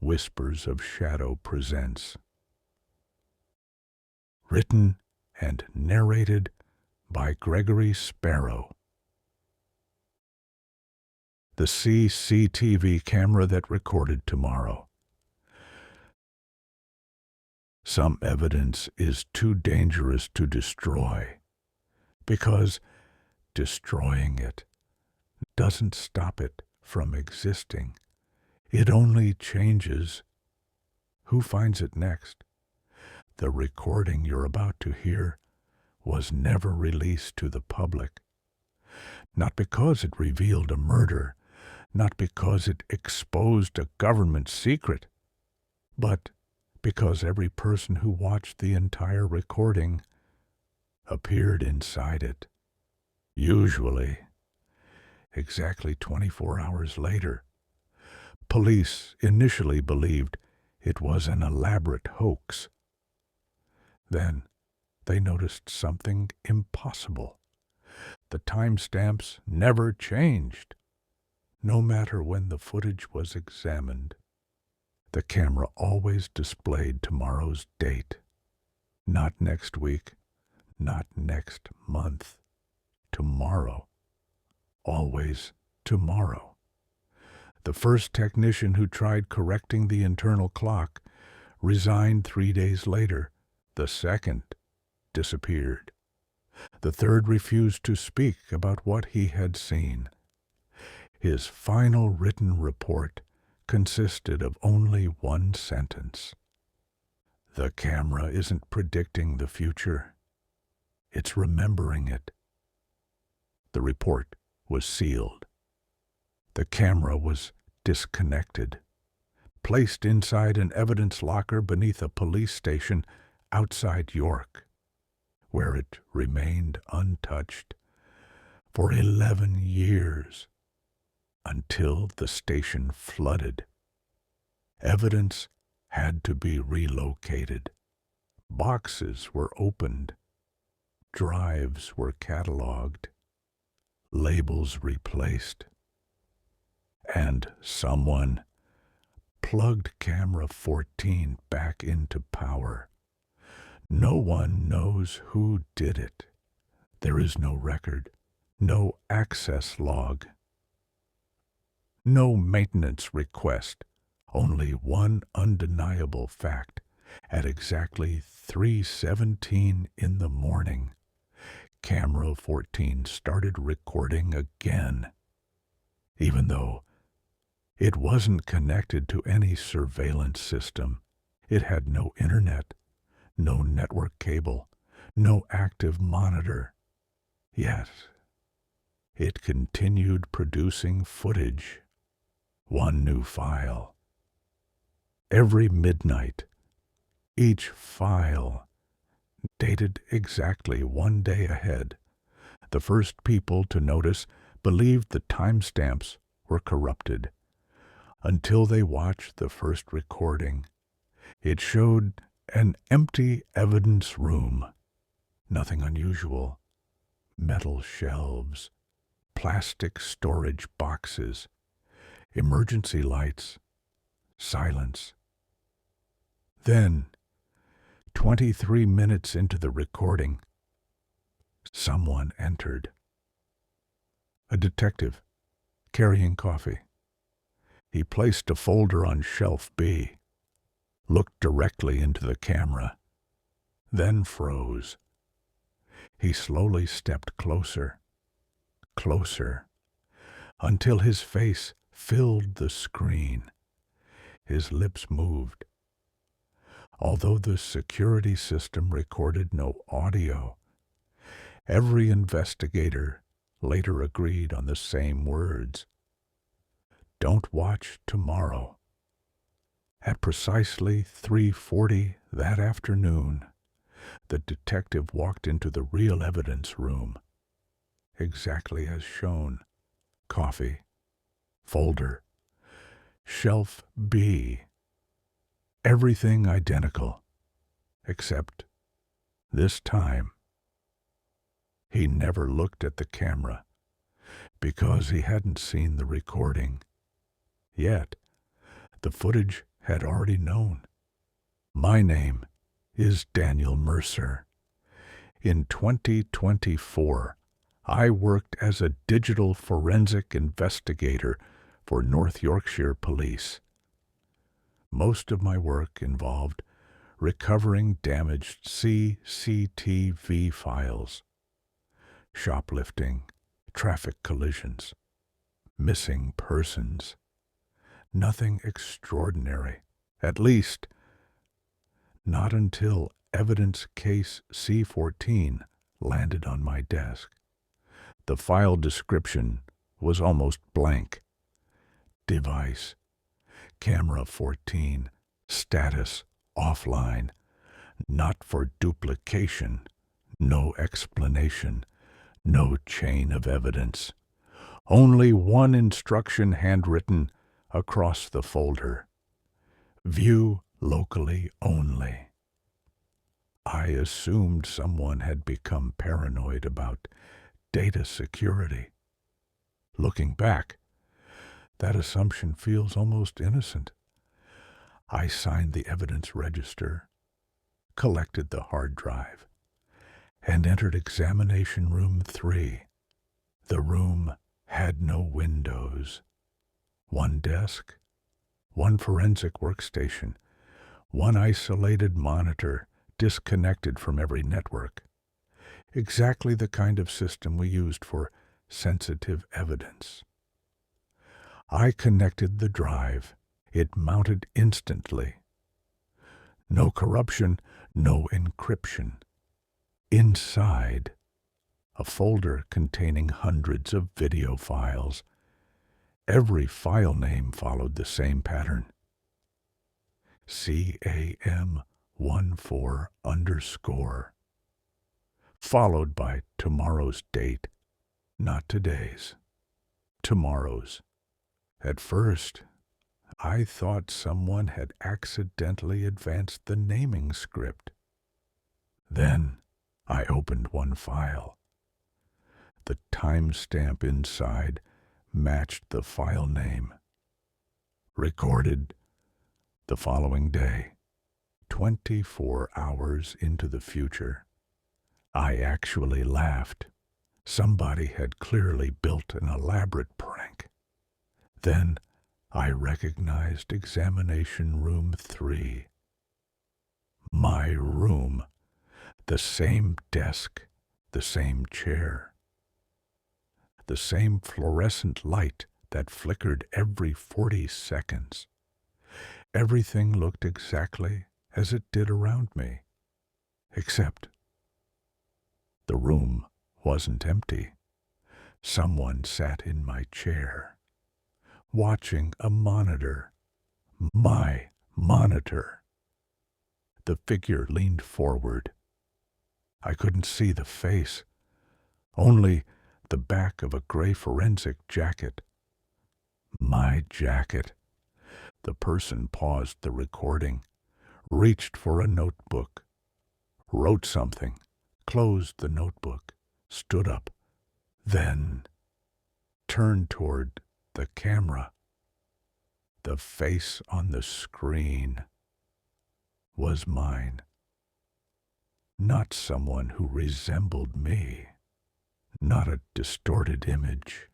Whispers of Shadow presents. Written and narrated by Gregory Sparrow. The CCTV camera that recorded tomorrow. Some evidence is too dangerous to destroy, because destroying it doesn't stop it from existing. It only changes who finds it next. The recording you're about to hear was never released to the public. Not because it revealed a murder, not because it exposed a government secret, but because every person who watched the entire recording appeared inside it. Usually, exactly 24 hours later. Police initially believed it was an elaborate hoax. Then they noticed something impossible. The timestamps never changed, no matter when the footage was examined. The camera always displayed tomorrow's date. Not next week, not next month. Tomorrow. Always tomorrow. The first technician who tried correcting the internal clock resigned 3 days later. The second disappeared. The third refused to speak about what he had seen. His final written report consisted of only one sentence. The camera isn't predicting the future. It's remembering it. The report was sealed. The camera was disconnected, placed inside an evidence locker beneath a police station outside York, where it remained untouched for 11 years, until the station flooded. Evidence had to be relocated. Boxes were opened. Drives were cataloged. Labels replaced. And someone plugged camera 14 back into power. No one knows who did it. There is no record, no access log, no maintenance request, only one undeniable fact. At exactly 3:17 in the morning, camera 14 started recording again, even though it wasn't connected to any surveillance system. It had no internet, no network cable, no active monitor. Yet, it continued producing footage. One new file. Every midnight, each file dated exactly 1 day ahead. The first people to notice believed the timestamps were corrupted. Until they watched the first recording, it showed an empty evidence room. Nothing unusual. Metal shelves, plastic storage boxes, emergency lights, silence. Then, 23 minutes into the recording, someone entered. A detective, carrying coffee. He placed a folder on shelf B, looked directly into the camera, then froze. He slowly stepped closer, until his face filled the screen. His lips moved. Although the security system recorded no audio, every investigator later agreed on the same words. Don't watch tomorrow. At precisely 3:40 that afternoon, the detective walked into the real evidence room, exactly as shown. Coffee, folder, shelf B, everything identical, except this time he never looked at the camera because he hadn't seen the recording. Yet, the footage had already known. My name is Daniel Mercer. In 2024, I worked as a digital forensic investigator for North Yorkshire Police. Most of my work involved recovering damaged CCTV files, shoplifting, traffic collisions, missing persons. Nothing extraordinary, at least not until evidence case C14 landed on my desk. The file description was almost blank. Device, camera 14, status, offline, not for duplication, no explanation, no chain of evidence. Only one instruction handwritten across the folder. View locally only. I assumed someone had become paranoid about data security. Looking back, that assumption feels almost innocent. I signed the evidence register, collected the hard drive, and entered examination room 3. The room had no windows. One desk, one forensic workstation, one isolated monitor disconnected from every network. Exactly the kind of system we used for sensitive evidence. I connected the drive. It mounted instantly. No corruption, no encryption. Inside, a folder containing hundreds of video files. Every file name followed the same pattern. CAM14_, followed by tomorrow's date, not today's, tomorrow's. At first, I thought someone had accidentally advanced the naming script. Then I opened one file. The timestamp inside matched the file name. Recorded the following day, 24 hours into the future. I actually laughed. Somebody had clearly built an elaborate prank. Then I recognized examination room 3. My room. The same desk, the same chair. The same fluorescent light that flickered every 40 seconds. Everything looked exactly as it did around me, except the room wasn't empty. Someone sat in my chair, watching a monitor. My monitor. The figure leaned forward. I couldn't see the face, only the back of a gray forensic jacket. My jacket. The person paused the recording, reached for a notebook, wrote something, closed the notebook, stood up, then turned toward the camera. The face on the screen was mine. Not someone who resembled me. Not a distorted image.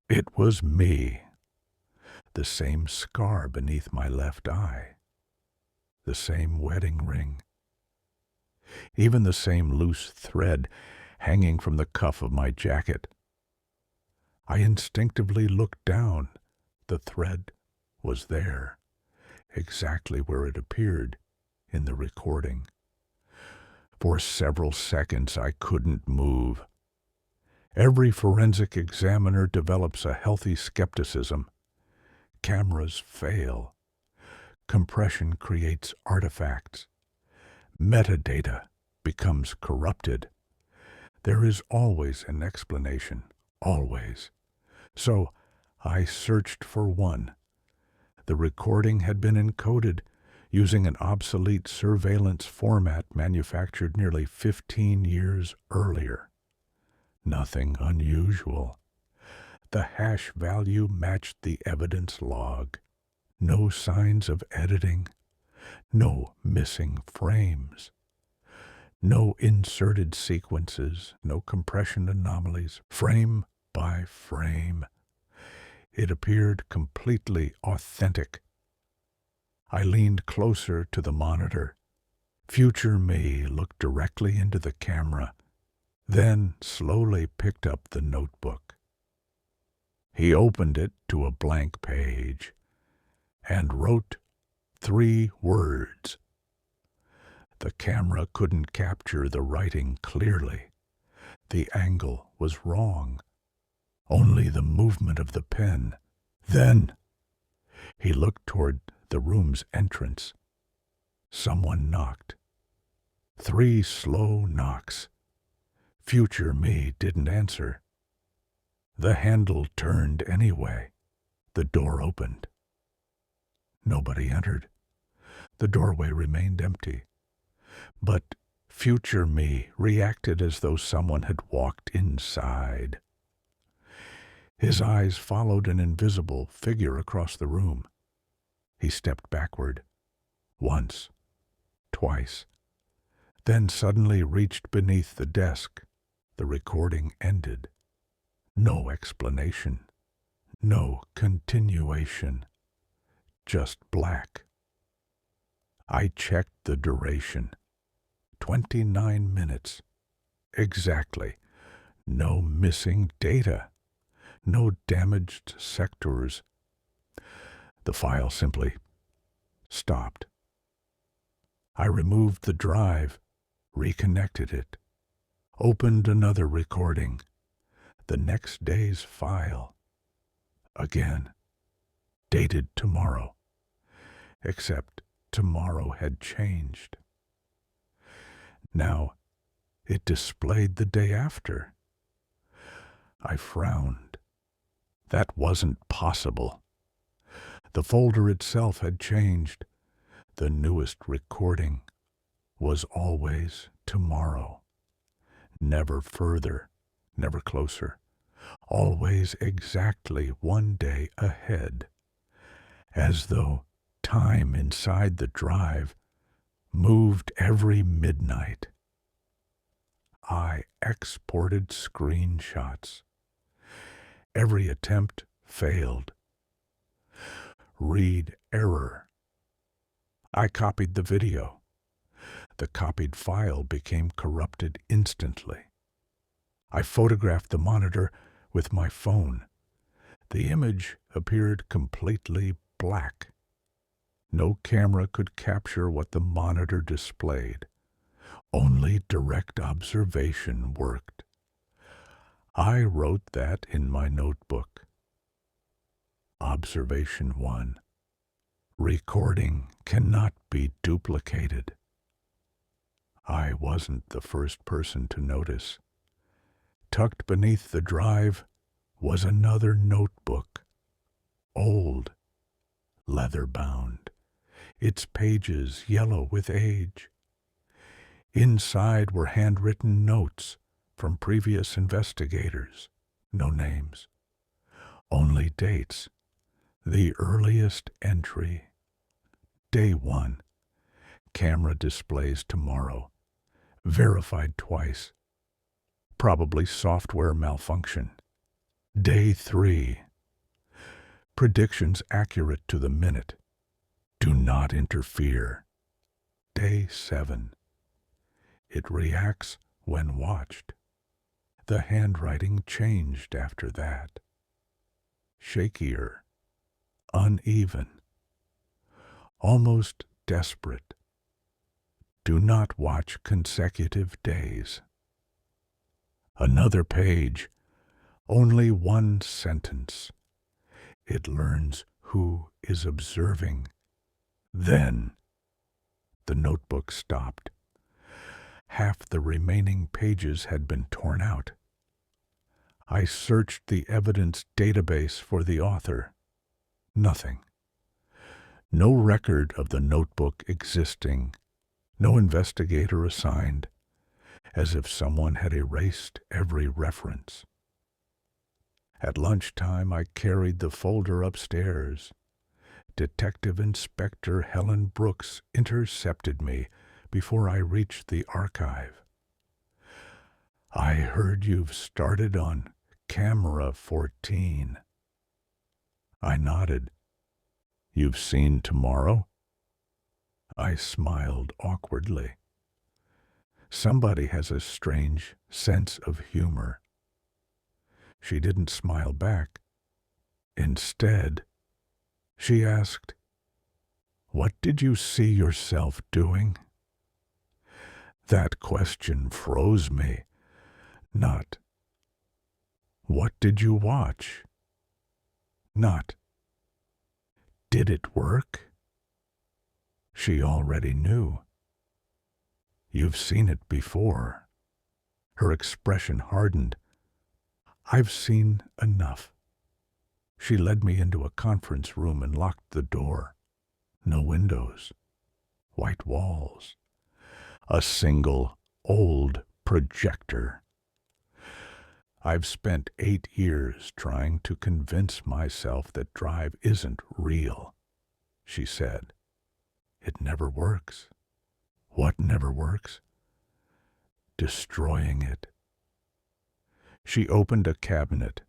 It was me. The same scar beneath my left eye. The same wedding ring. Even the same loose thread hanging from the cuff of my jacket. I instinctively looked down. The thread was there, exactly where it appeared in the recording. For several seconds I couldn't move. Every forensic examiner develops a healthy skepticism. Cameras fail. Compression creates artifacts. Metadata becomes corrupted. There is always an explanation, always. So I searched for one. The recording had been encoded using an obsolete surveillance format manufactured nearly 15 years earlier. Nothing unusual. The hash value matched the evidence log. No signs of editing, no missing frames, no inserted sequences, no compression anomalies, frame by frame. It appeared completely authentic. I leaned closer to the monitor. Future me looked directly into the camera, then slowly picked up the notebook. He opened it to a blank page and wrote 3 words. The camera couldn't capture the writing clearly. The angle was wrong. Only the movement of the pen. Then he looked toward the room's entrance. Someone knocked. 3 slow knocks. Future me didn't answer. The handle turned anyway. The door opened. Nobody entered. The doorway remained empty. But future me reacted as though someone had walked inside. His eyes followed an invisible figure across the room. He stepped backward. Once. Twice. Then suddenly reached beneath the desk. The recording ended. No explanation. No continuation. Just black. I checked the duration. 29 minutes. Exactly. No missing data. No damaged sectors. The file simply stopped. I removed the drive, reconnected it, opened another recording, the next day's file. Again, dated tomorrow, except tomorrow had changed. Now, it displayed the day after. I frowned. That wasn't possible. The folder itself had changed. The newest recording was always tomorrow. Never further, never closer. Always exactly 1 day ahead. As though time inside the drive moved every midnight. I exported screenshots. Every attempt failed. Read error. I copied the video. The copied file became corrupted instantly. I photographed the monitor with my phone. The image appeared completely black. No camera could capture what the monitor displayed. Only direct observation worked. I wrote that in my notebook. Observation 1. Recording cannot be duplicated. I wasn't the first person to notice. Tucked beneath the drive was another notebook. Old, leather-bound, its pages yellow with age. Inside were handwritten notes from previous investigators. No names. Only dates. The earliest entry. Day 1. Camera displays tomorrow. Verified twice. Probably software malfunction. Day 3. Predictions accurate to the minute. Do not interfere. Day 7. It reacts when watched. The handwriting changed after that. Shakier. Uneven. Almost desperate. Do not watch consecutive days. Another page. Only 1 sentence. It learns who is observing. Then the notebook stopped. Half the remaining pages had been torn out. I searched the evidence database for the author. Nothing. No record of the notebook existing. No investigator assigned, as if someone had erased every reference. At lunchtime, I carried the folder upstairs. Detective Inspector Helen Brooks intercepted me before I reached the archive. "I heard you've started on camera 14. I nodded. "You've seen tomorrow?" I smiled awkwardly. Somebody has a strange sense of humor. She didn't smile back. Instead, she asked, "What did you see yourself doing?" That question froze me. Not, "What did you watch?" Not, "Did it work?" She already knew. "You've seen it before." Her expression hardened. "I've seen enough." She led me into a conference room and locked the door. No windows, white walls, a single old projector. "I've spent 8 years trying to convince myself that drive isn't real," she said. "It never works." "What never works?" "Destroying it." She opened a cabinet.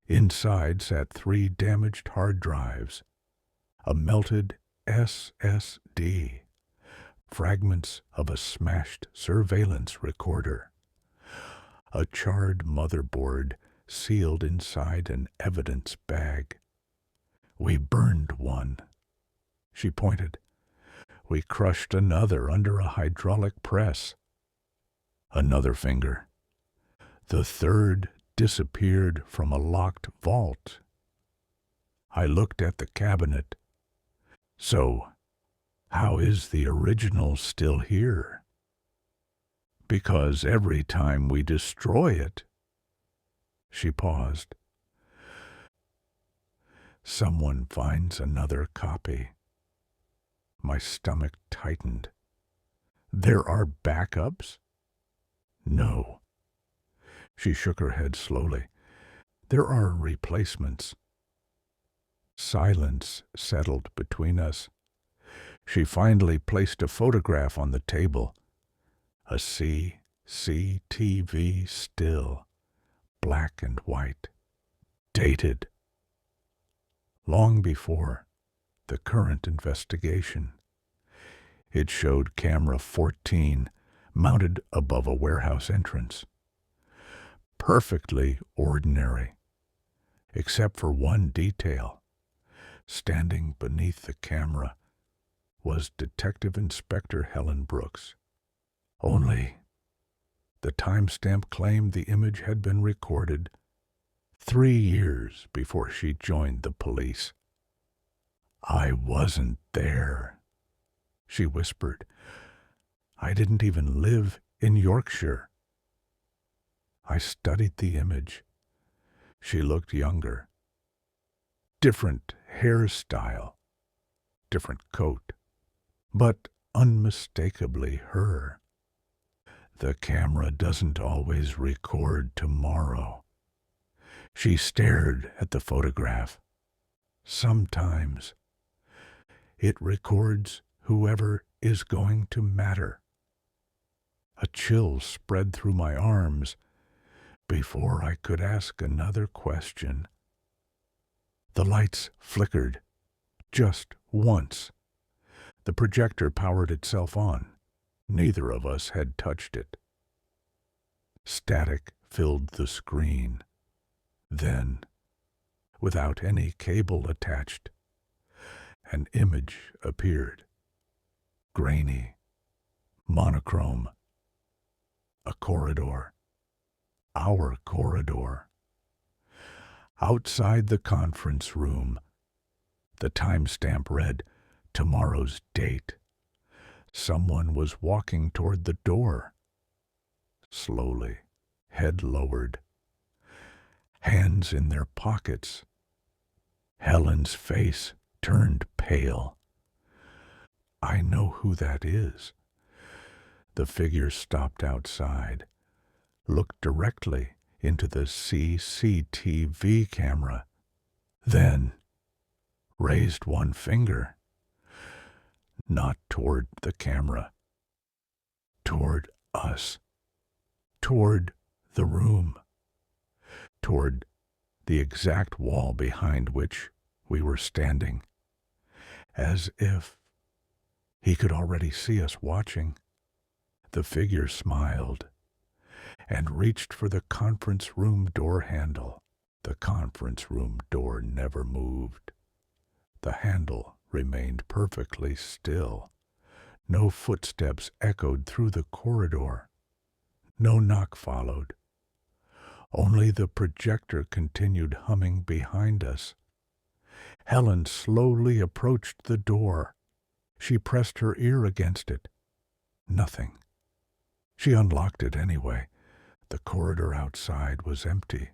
Inside sat 3 damaged hard drives, a melted SSD, fragments of a smashed surveillance recorder, a charred motherboard sealed inside an evidence bag. "We burned one," she pointed. "We crushed another under a hydraulic press." Another finger. "The third disappeared from a locked vault." I looked at the cabinet. "So, how is the original still here?" "Because every time we destroy it—" She paused. "Someone finds another copy." My stomach tightened. "There are backups?" "No." She shook her head slowly. "There are replacements." Silence settled between us. She finally placed a photograph on the table. A CCTV still, black and white, dated. Long before the current investigation. It showed camera 14 mounted above a warehouse entrance. Perfectly ordinary, except for one detail. Standing beneath the camera was Detective Inspector Helen Brooks. Only the timestamp claimed the image had been recorded 3 years before she joined the police. "I wasn't there," she whispered. "I didn't even live in Yorkshire." I studied the image. She looked younger. Different hairstyle, different coat, but unmistakably her. The camera doesn't always record tomorrow. She stared at the photograph. Sometimes it records whoever is going to matter. A chill spread through my arms before I could ask another question. The lights flickered just once. The projector powered itself on. Neither of us had touched it. Static filled the screen. Then, without any cable attached, an image appeared. Grainy, monochrome. A corridor. Our corridor. Outside the conference room, the timestamp read tomorrow's date. Someone was walking toward the door. Slowly, head lowered, hands in their pockets. Helen's face turned pale. "I know who that is." The figure stopped outside, looked directly into the CCTV camera, then raised one finger, not toward the camera, toward us, toward the room, toward the exact wall behind which we were standing, as if he could already see us watching. The figure smiled and reached for the conference room door handle. The conference room door never moved. The handle remained perfectly still. No footsteps echoed through the corridor. No knock followed. Only the projector continued humming behind us. Helen slowly approached the door. She pressed her ear against it. Nothing. She unlocked it anyway. The corridor outside was empty,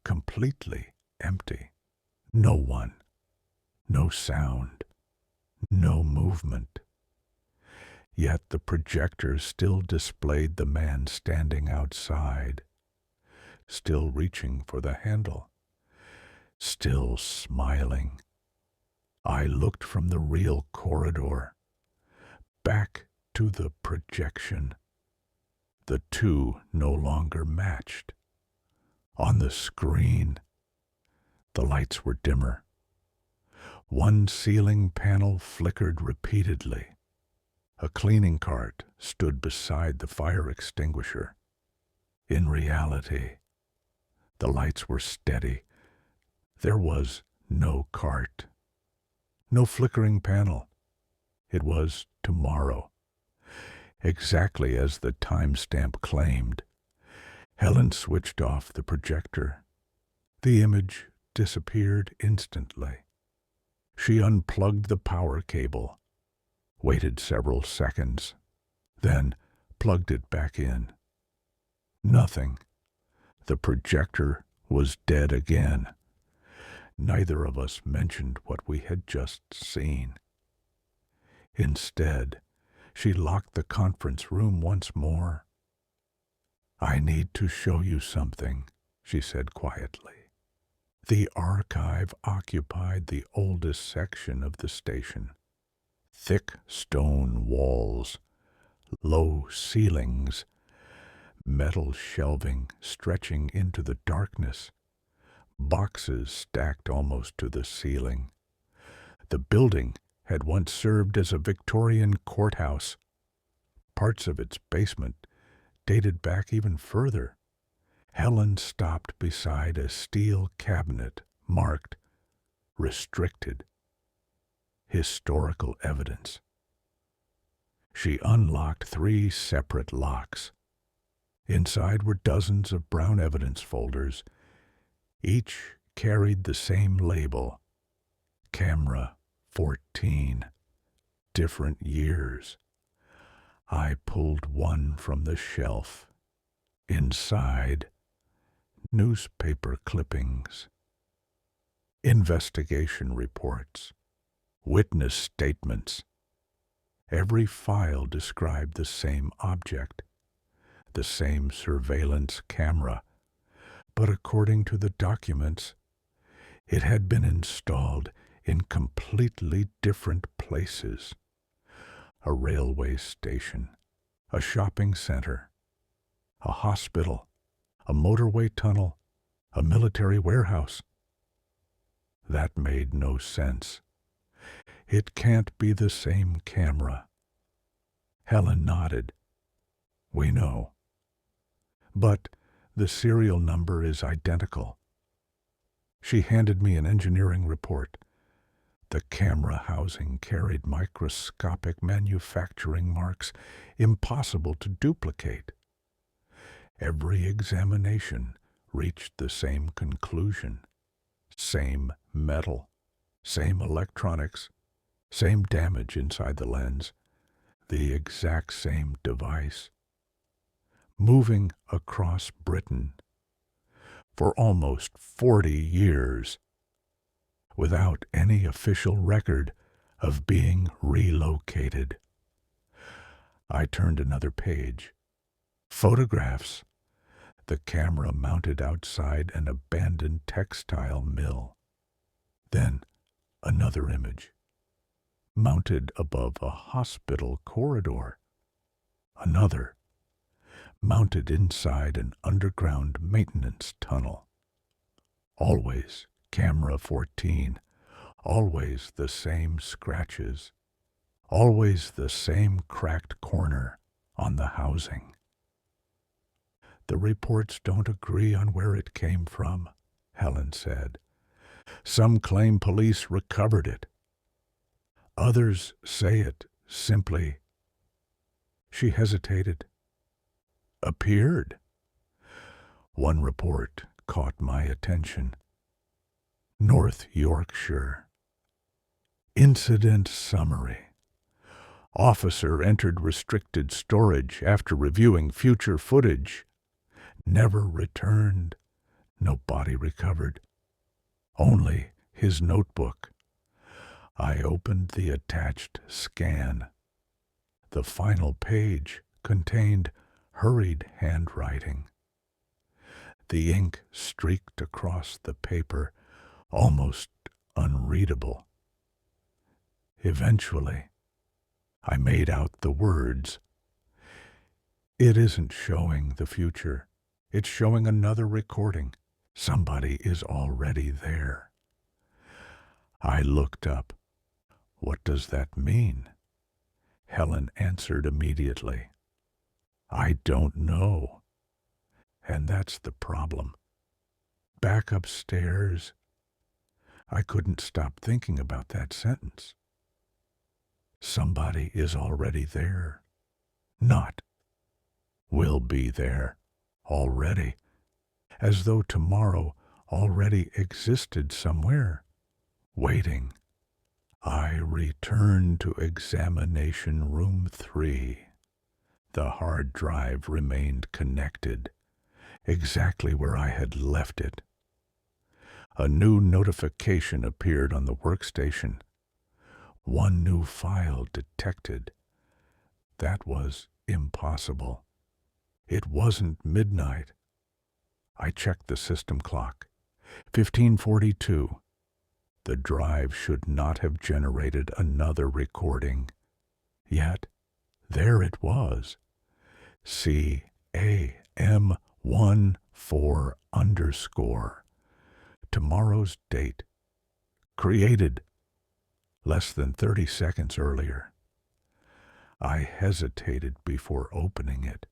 completely empty. No one, no sound, no movement. Yet the projector still displayed the man standing outside, still reaching for the handle, still smiling. I looked from the real corridor back to the projection. The two no longer matched. On the screen, the lights were dimmer. One ceiling panel flickered repeatedly. A cleaning cart stood beside the fire extinguisher. In reality, the lights were steady. There was no cart, no flickering panel. It was tomorrow, exactly as the timestamp claimed. Helen switched off the projector. The image disappeared instantly. She unplugged the power cable, waited several seconds, then plugged it back in. Nothing. The projector was dead again. Neither of us mentioned what we had just seen. Instead, she locked the conference room once more. "I need to show you something," she said quietly. The archive occupied the oldest section of the station. Thick stone walls, low ceilings, metal shelving stretching into the darkness, boxes stacked almost to the ceiling. The building had once served as a Victorian courthouse. Parts of its basement dated back even further. Helen stopped beside a steel cabinet marked "Restricted. Historical Evidence." She unlocked 3 separate locks. Inside were dozens of brown evidence folders. Each carried the same label, Camera 14, different years. I pulled one from the shelf. Inside, newspaper clippings, investigation reports, witness statements. Every file described the same object, the same surveillance camera, but according to the documents, it had been installed in completely different places. A railway station, a shopping center, a hospital, a motorway tunnel, a military warehouse. That made no sense. It can't be the same camera. Helen nodded. We know. But the serial number is identical. She handed me an engineering report. The camera housing carried microscopic manufacturing marks impossible to duplicate. Every examination reached the same conclusion. Same metal, same electronics, same damage inside the lens, the exact same device. Moving across Britain for almost 40 years without any official record of being relocated. I turned another page. Photographs. The camera mounted outside an abandoned textile mill. Then Another image, mounted above a hospital corridor. Another, mounted inside an underground maintenance tunnel. Always camera 14, always the same scratches, always the same cracked corner on the housing. The reports don't agree on where it came from, Helen said. Some claim police recovered it. Others say it simply, she hesitated, appeared. One report caught my attention. North Yorkshire. Incident summary. Officer entered restricted storage after reviewing future footage. Never returned. No body recovered. Only his notebook. I opened the attached scan. The final page contained hurried handwriting. The ink streaked across the paper, almost unreadable. Eventually, I made out the words. It isn't showing the future. It's showing another recording. Somebody is already there. I looked up. What does that mean? Helen answered immediately. I don't know. And that's the problem. Back upstairs, I couldn't stop thinking about that sentence. Somebody is already there. Not will be there already, as though tomorrow already existed somewhere, waiting. I returned to examination room 3. The hard drive remained connected, exactly where I had left it. A new notification appeared on the workstation. One new file detected. That was impossible. It wasn't midnight. I checked the system clock. 15:42. The drive should not have generated another recording. Yet, there it was. CAM14_. Tomorrow's date. Created less than 30 seconds earlier. I hesitated before opening it.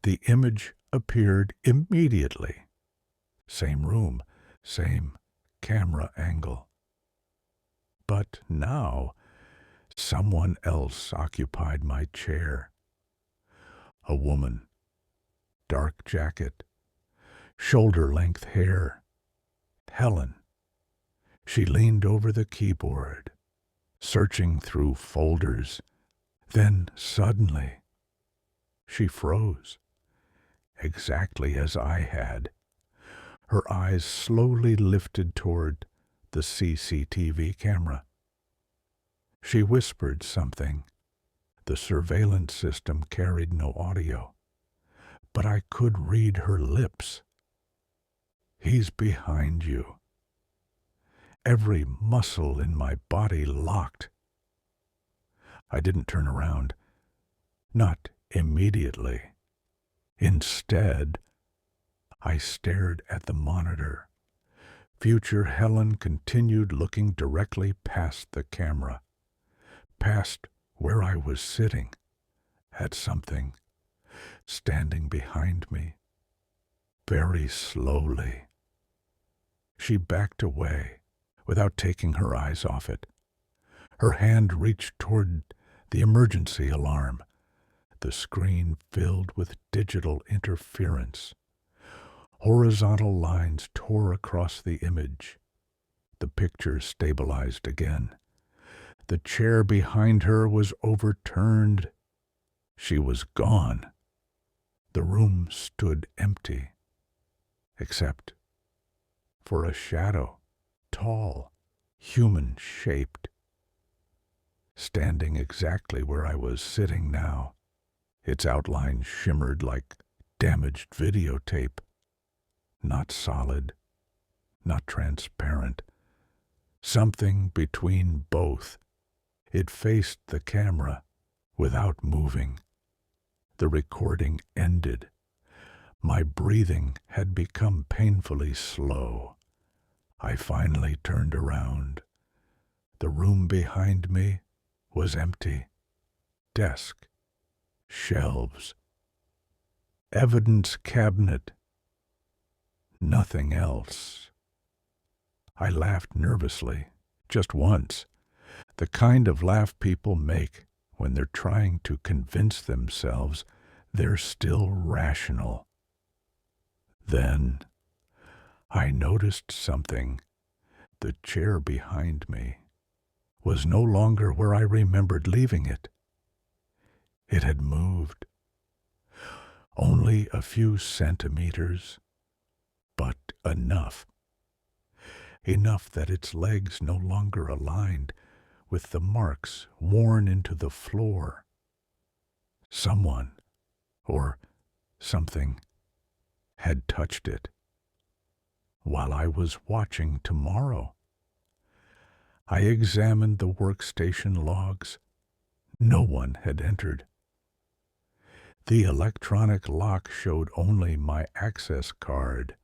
The image appeared immediately. Same room, same camera angle. But now, someone else occupied my chair. A woman, dark jacket, shoulder-length hair. Helen. She leaned over the keyboard, searching through folders. Then suddenly, she froze, exactly as I had. Her eyes slowly lifted toward the CCTV camera. She whispered something. The surveillance system carried no audio, but I could read her lips. He's behind you. Every muscle in my body locked. I didn't turn around. Not immediately. Instead, I stared at the monitor. Future Helen continued looking directly past the camera, past where I was sitting, at something standing behind me. Very slowly, she backed away without taking her eyes off it. Her hand reached toward the emergency alarm. The screen filled with digital interference. Horizontal lines tore across the image. The picture stabilized again. The chair behind her was overturned. She was gone. The room stood empty, except for a shadow, tall, human-shaped, standing exactly where I was sitting now. Its outline shimmered like damaged videotape. Not solid, not transparent, something between both. It faced the camera without moving. The recording ended. My breathing had become painfully slow. I finally turned around. The room behind me was empty. Desk, shelves, evidence cabinet, nothing else. I laughed nervously, just once, the kind of laugh people make when they're trying to convince themselves they're still rational. Then I noticed something. The chair behind me was no longer where I remembered leaving it. It had moved. Only a few centimeters, but enough. Enough that its legs no longer aligned with the marks worn into the floor. Someone, or something, had touched it while I was watching tomorrow. I examined the workstation logs. No one had entered. The electronic lock showed only my access card.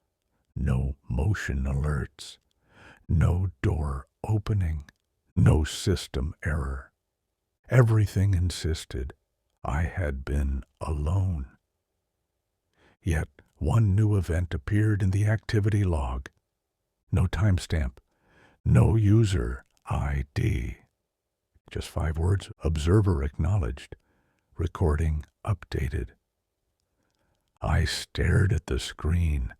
No motion alerts. No door opening. No system error. Everything insisted I had been alone. Yet one new event appeared in the activity log. No timestamp. No user ID. Just 5 words: observer acknowledged. Recording updated. I stared at the screen.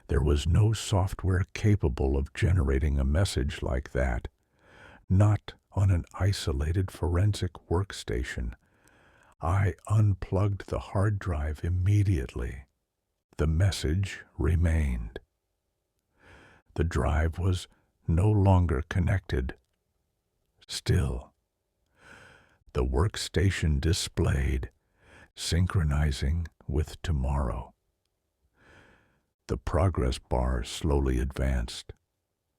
There was no software capable of generating a message like that. Not on an isolated forensic workstation. I unplugged the hard drive immediately. The message remained. The drive was no longer connected. Still, the workstation displayed, synchronizing with tomorrow. The progress bar slowly advanced.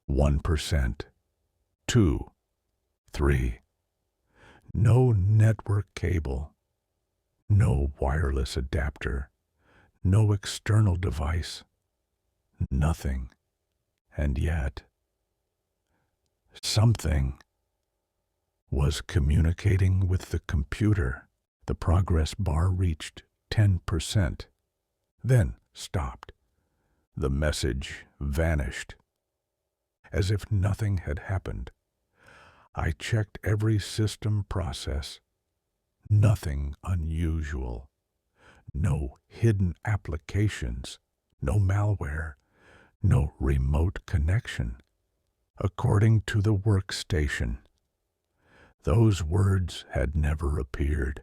1%, 2, 3. No network cable, no wireless adapter, no external device, nothing. And yet, something was communicating with the computer. The progress bar reached 10%, then stopped. The message vanished, as if nothing had happened. I checked every system process. Nothing unusual. No hidden applications, no malware, no remote connection. According to the workstation, those words had never appeared.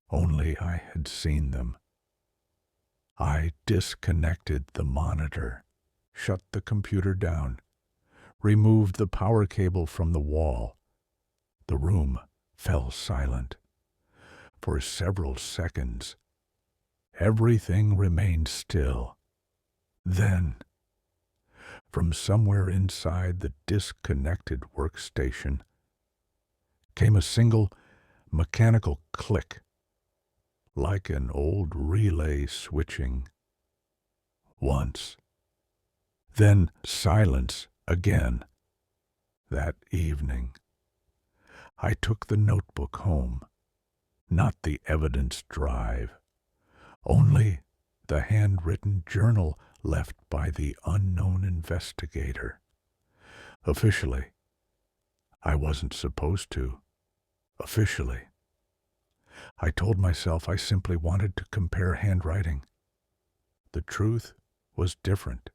Only I had seen them. I disconnected the monitor, shut the computer down, removed the power cable from the wall. The room fell silent. For several seconds, everything remained still. Then, from somewhere inside the disconnected workstation, came a single mechanical click, like an old relay switching. Once. Then silence again. That evening, I took the notebook home, not the evidence drive, only the handwritten journal left by the unknown investigator. Officially, I wasn't supposed to. Officially, I told myself I simply wanted to compare handwriting. The truth was different.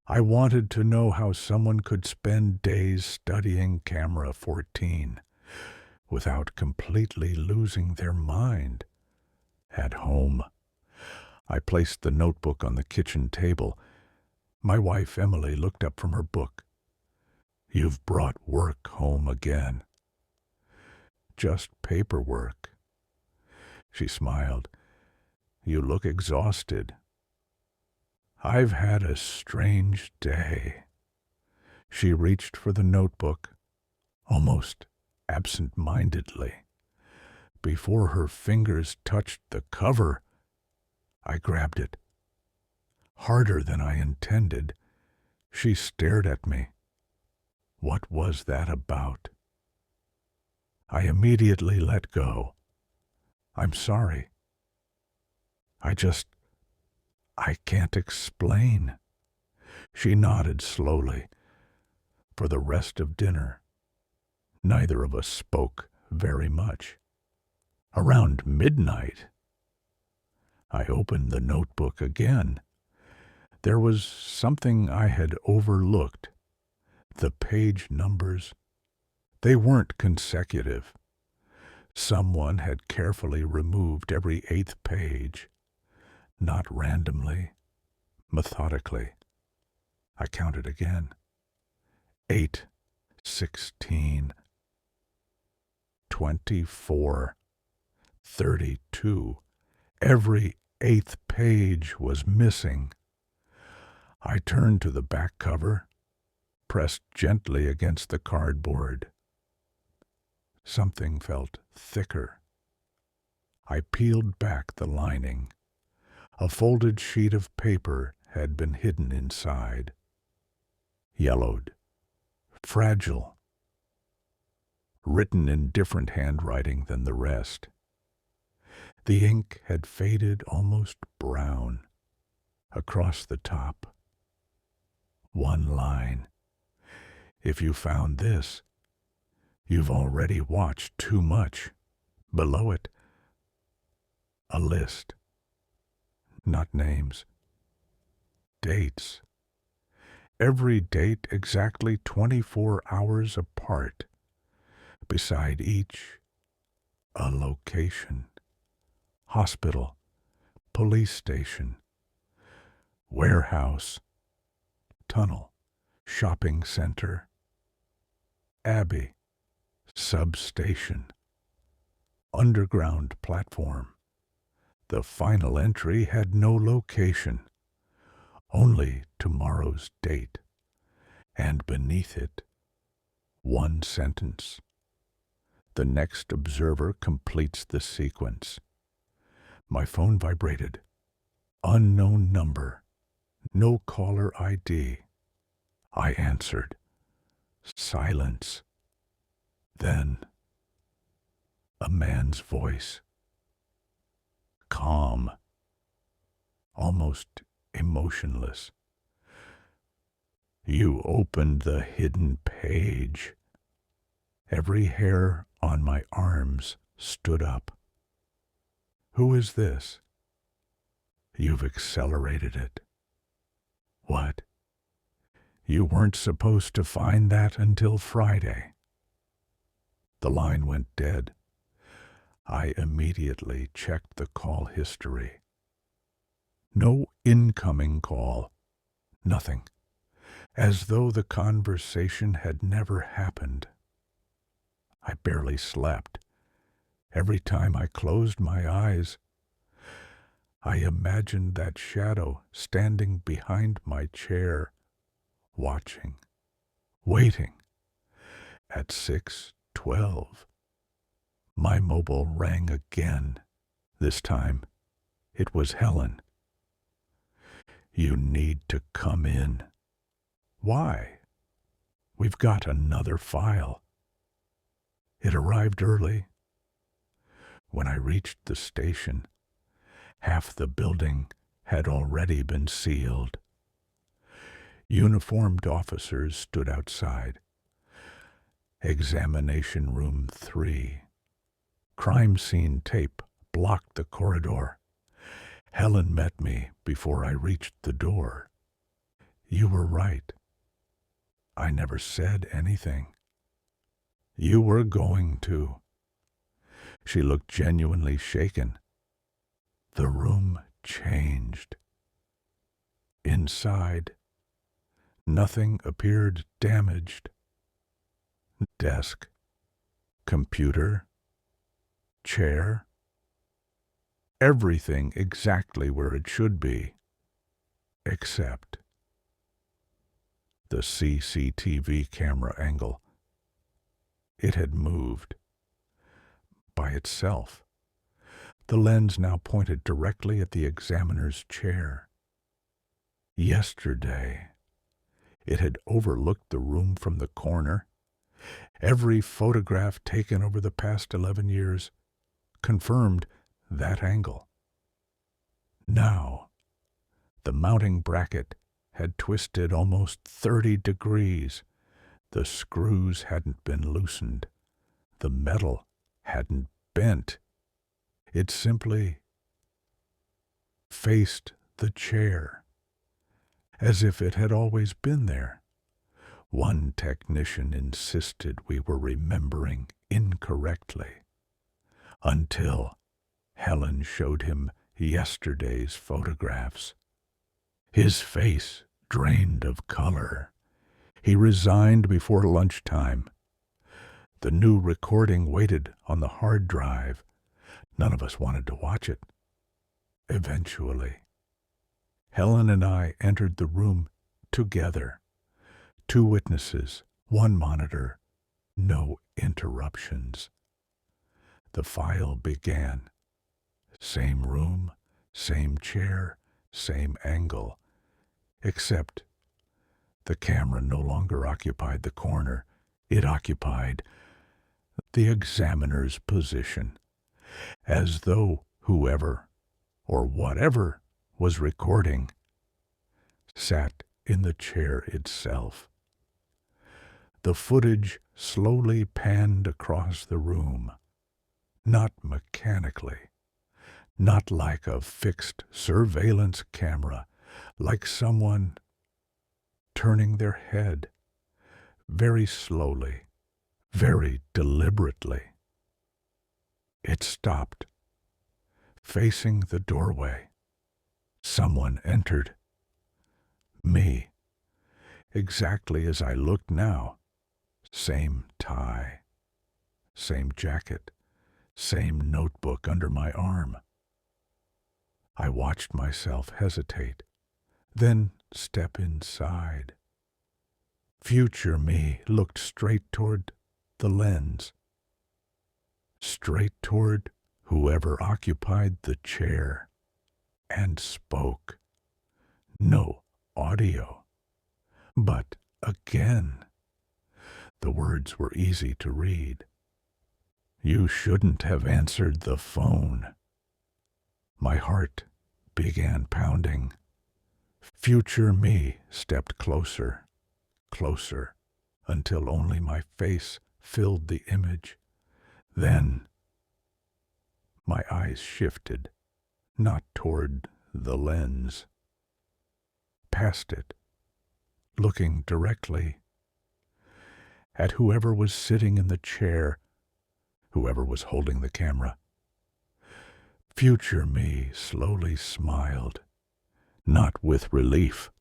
I wanted to know how someone could spend days studying camera 14 without completely losing their mind. At home, I placed the notebook on the kitchen table. My wife, Emily, looked up from her book. "You've brought work home again." "Just paperwork." She smiled. "You look exhausted." "I've had a strange day." She reached for the notebook, almost absent-mindedly. Before her fingers touched the cover, I grabbed it. Harder than I intended, she stared at me. What was that about? I immediately let go. I'm sorry. I can't explain. She nodded slowly. For the rest of dinner, neither of us spoke very much. Around midnight, I opened the notebook again. There was something I had overlooked. The page numbers. They weren't consecutive. Someone had carefully removed every 8th page, not randomly, methodically. I counted again. 8, 16, 24, 32. Every 8th page was missing. I turned to the back cover, pressed gently against the cardboard. Something felt thicker. I peeled back the lining. A folded sheet of paper had been hidden inside. Yellowed. Fragile. Written in different handwriting than the rest. The ink had faded almost brown. Across the top. One line. If you found this, you've already watched too much. Below it, a list. Not names. Dates. Every date exactly 24 hours apart. Beside each, a location. Hospital, police station, warehouse, tunnel, shopping center, abbey, substation, underground platform. The final entry had no location, only tomorrow's date, and beneath it, one sentence. The next observer completes the sequence. My phone vibrated. Unknown number. No caller ID. I answered. Silence. Then, a man's voice. Calm. Almost emotionless. You opened the hidden page. Every hair on my arms stood up. Who is this? You've accelerated it. What? You weren't supposed to find that until Friday. The line went dead. I immediately checked the call history. No incoming call. Nothing. As though the conversation had never happened. I barely slept. Every time I closed my eyes, I imagined that shadow standing behind my chair, watching, waiting. At 6:12, my mobile rang again. This time, it was Helen. You need to come in. Why? We've got another file. It arrived early. When I reached the station, half the building had already been sealed. Uniformed officers stood outside. Examination room 3. Crime scene tape blocked the corridor. Helen met me before I reached the door. You were right. I never said anything. You were going to. She looked genuinely shaken. The room changed. Inside, nothing appeared damaged. Desk, computer, chair, everything exactly where it should be, except the CCTV camera angle. It had moved by itself. The lens now pointed directly at the examiner's chair. Yesterday, it had overlooked the room from the corner. Every photograph taken over the past 11 years confirmed that angle. Now, the mounting bracket had twisted almost 30 degrees. The screws hadn't been loosened. The metal hadn't bent. It simply faced the chair, as if it had always been there. One technician insisted we were remembering incorrectly, until Helen showed him yesterday's photographs. His face drained of color. He resigned before lunchtime. The new recording waited on the hard drive. None of us wanted to watch it. Eventually, Helen and I entered the room together. 2 witnesses, 1 monitor, no interruptions. The file began. Same room, same chair, same angle, except the camera no longer occupied the corner. It occupied the examiner's position, as though whoever or whatever was recording sat in the chair itself. The footage slowly panned across the room, not mechanically, not like a fixed surveillance camera, like someone turning their head very slowly, very deliberately. It stopped, facing the doorway. Someone entered. Me, exactly as I looked now. Same tie, same jacket, same notebook under my arm. I watched myself hesitate, then step inside. Future me looked straight toward the lens, straight toward whoever occupied the chair, and spoke. No audio, but again, the words were easy to read. You shouldn't have answered the phone. My heart began pounding. Future me stepped closer, closer, until only my face filled the image. Then my eyes shifted, not toward the lens, past it, looking directly at whoever was sitting in the chair, whoever was holding the camera. Future me slowly smiled, not with relief,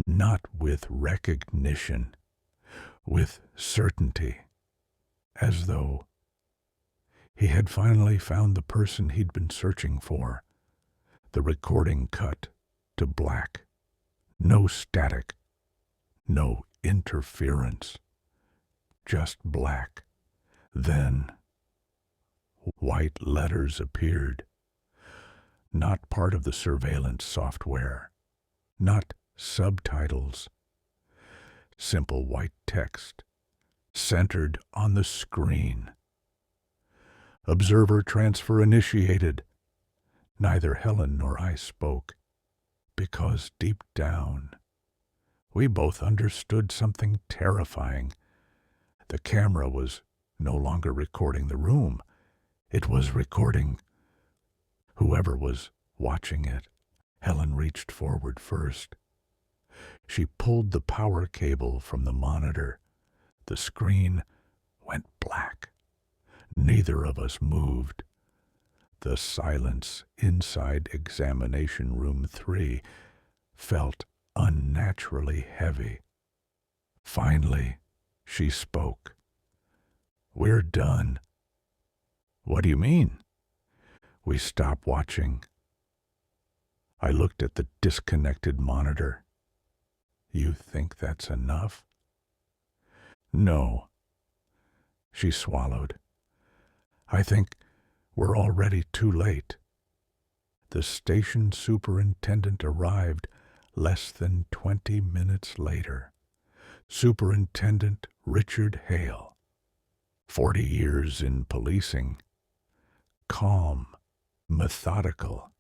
not with recognition, with certainty, as though he had finally found the person he'd been searching for. The recording cut to black. No static, no interference, just black. Then white letters appeared, not part of the surveillance software, not subtitles, simple white text centered on the screen. Observer transfer initiated. Neither Helen nor I spoke, because deep down we both understood something terrifying. The camera was no longer recording the room. It was recording whoever was watching it. Helen reached forward first. She pulled the power cable from the monitor. The screen went black. Neither of us moved. The silence inside examination room 3 felt unnaturally heavy. Finally, she spoke. We're done. What do you mean? We stopped watching. I looked at the disconnected monitor. You think that's enough? No, she swallowed. I think we're already too late. The station superintendent arrived less than 20 minutes later. Superintendent Richard Hale, 40 years in policing, calm, methodical,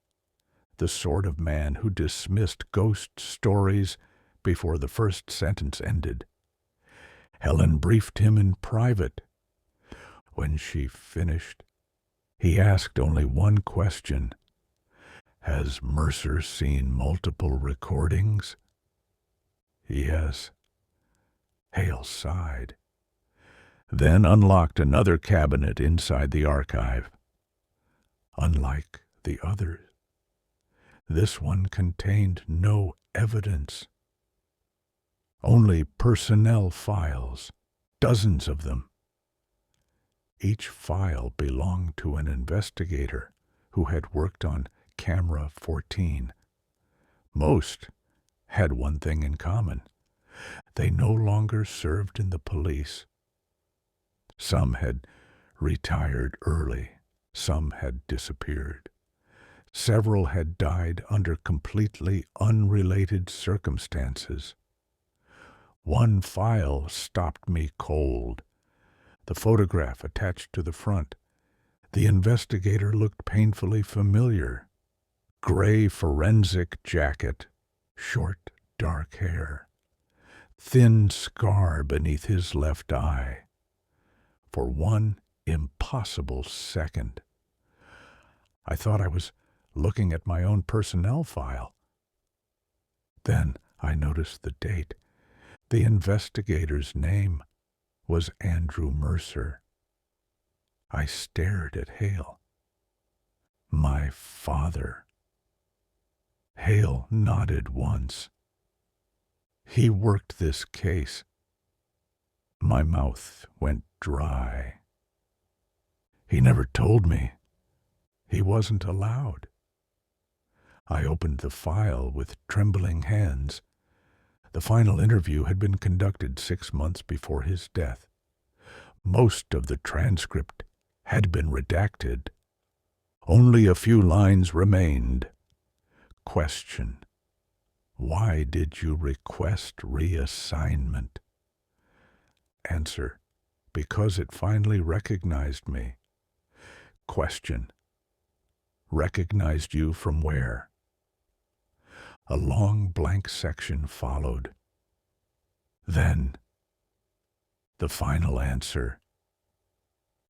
the sort of man who dismissed ghost stories before the first sentence ended. Helen briefed him in private. When she finished, he asked only one question. Has Mercer seen multiple recordings? Yes. Hale sighed, then unlocked another cabinet inside the archive. Unlike the others, this one contained no evidence. Only personnel files, dozens of them. Each file belonged to an investigator who had worked on Camera 14. Most had one thing in common. They no longer served in the police. Some had retired early. Some had disappeared. Several had died under completely unrelated circumstances. One file stopped me cold. The photograph attached to the front. The investigator looked painfully familiar. Gray forensic jacket, short, dark hair, thin scar beneath his left eye. For one impossible second, I thought I was looking at my own personnel file. Then I noticed the date. The investigator's name was Andrew Mercer. I stared at Hale. My father. Hale nodded once. He worked this case. My mouth went dry. He never told me. He wasn't allowed. I opened the file with trembling hands. The final interview had been conducted 6 months before his death. Most of the transcript had been redacted. Only a few lines remained. Question: why did you request reassignment? Answer: because it finally recognized me. Question: recognized you from where? A long blank section followed. Then, the final answer: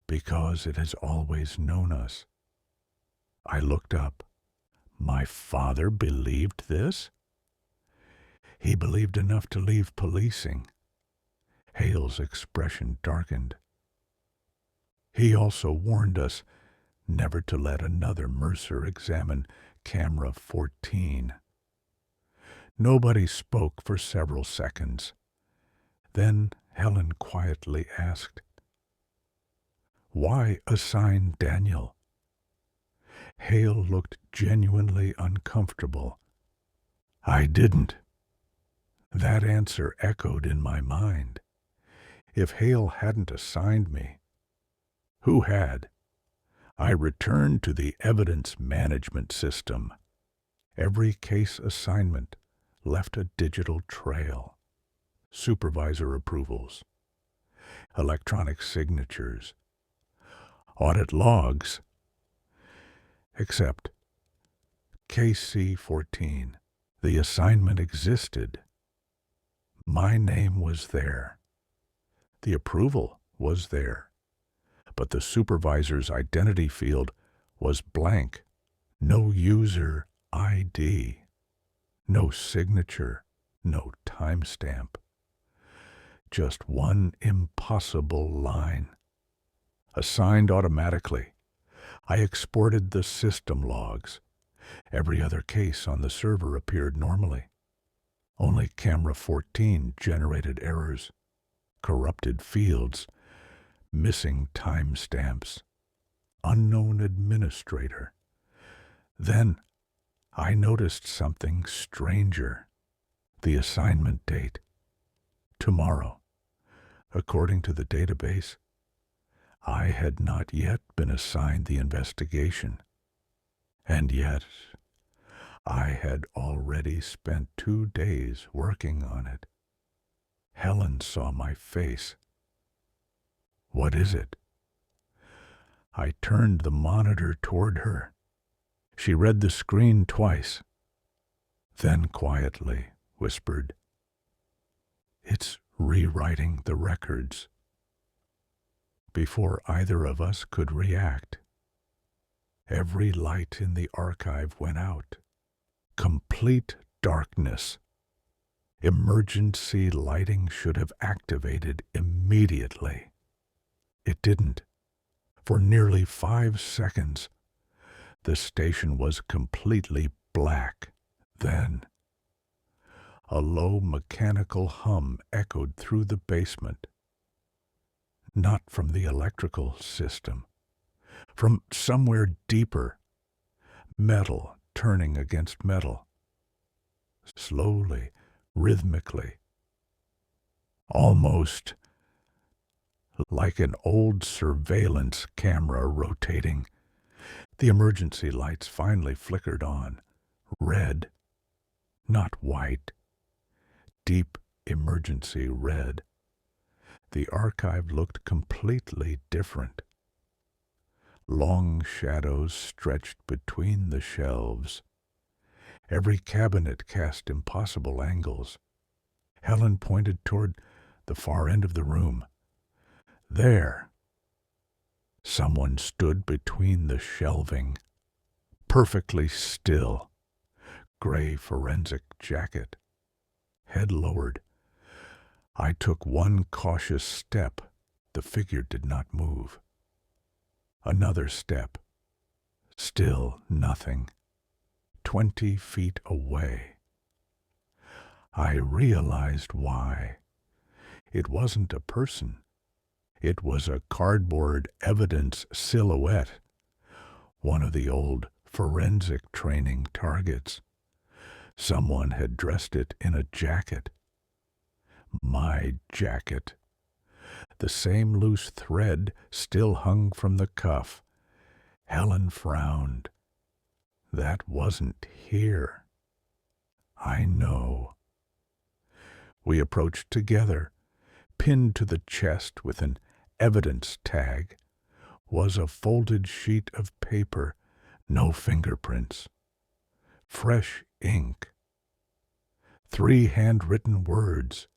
because it has always known us. I looked up. My father believed this? He believed enough to leave policing. Hale's expression darkened. He also warned us never to let another Mercer examine Camera 14. Nobody spoke for several seconds. Then Helen quietly asked, "Why assign Daniel?" Hale looked genuinely uncomfortable. I didn't. That answer echoed in my mind. If Hale hadn't assigned me, who had? I returned to the evidence management system. Every case assignment left a digital trail. Supervisor approvals, electronic signatures, audit logs. Except KC-14. The assignment existed. My name was there. The approval was there. But the supervisor's identity field was blank. No user ID. No signature. No timestamp. Just one impossible line. Assigned automatically. I exported the system logs. Every other case on the server appeared normally. Only Camera 14 generated errors, corrupted fields, missing timestamps, unknown administrator. Then I noticed something stranger. The assignment date, tomorrow. According to the database, I had not yet been assigned the investigation, and yet I had already spent 2 days working on it. Helen saw my face. "What is it?" I turned the monitor toward her. She read the screen twice, then quietly whispered, "It's rewriting the records." Before either of us could react, every light in the archive went out. Complete darkness. Emergency lighting should have activated immediately. It didn't. For nearly 5 seconds, the station was completely black. Then, a low mechanical hum echoed through the basement. Not from the electrical system. From somewhere deeper. Metal turning against metal. Slowly, rhythmically. Almost like an old surveillance camera rotating. The emergency lights finally flickered on. Red, not white. Deep emergency red. The archive looked completely different. Long shadows stretched between the shelves. Every cabinet cast impossible angles. Helen pointed toward the far end of the room. There, someone stood between the shelving, perfectly still, gray forensic jacket, head lowered. I took one cautious step. The figure did not move. Another step. Still nothing. 20 feet away. I realized why. It wasn't a person. It was a cardboard evidence silhouette. One of the old forensic training targets. Someone had dressed it in a jacket. My jacket. The same loose thread still hung from the cuff. Helen frowned. That wasn't here. I know. We approached together. Pinned to the chest with an evidence tag was a folded sheet of paper, no fingerprints. Fresh ink. 3 handwritten words.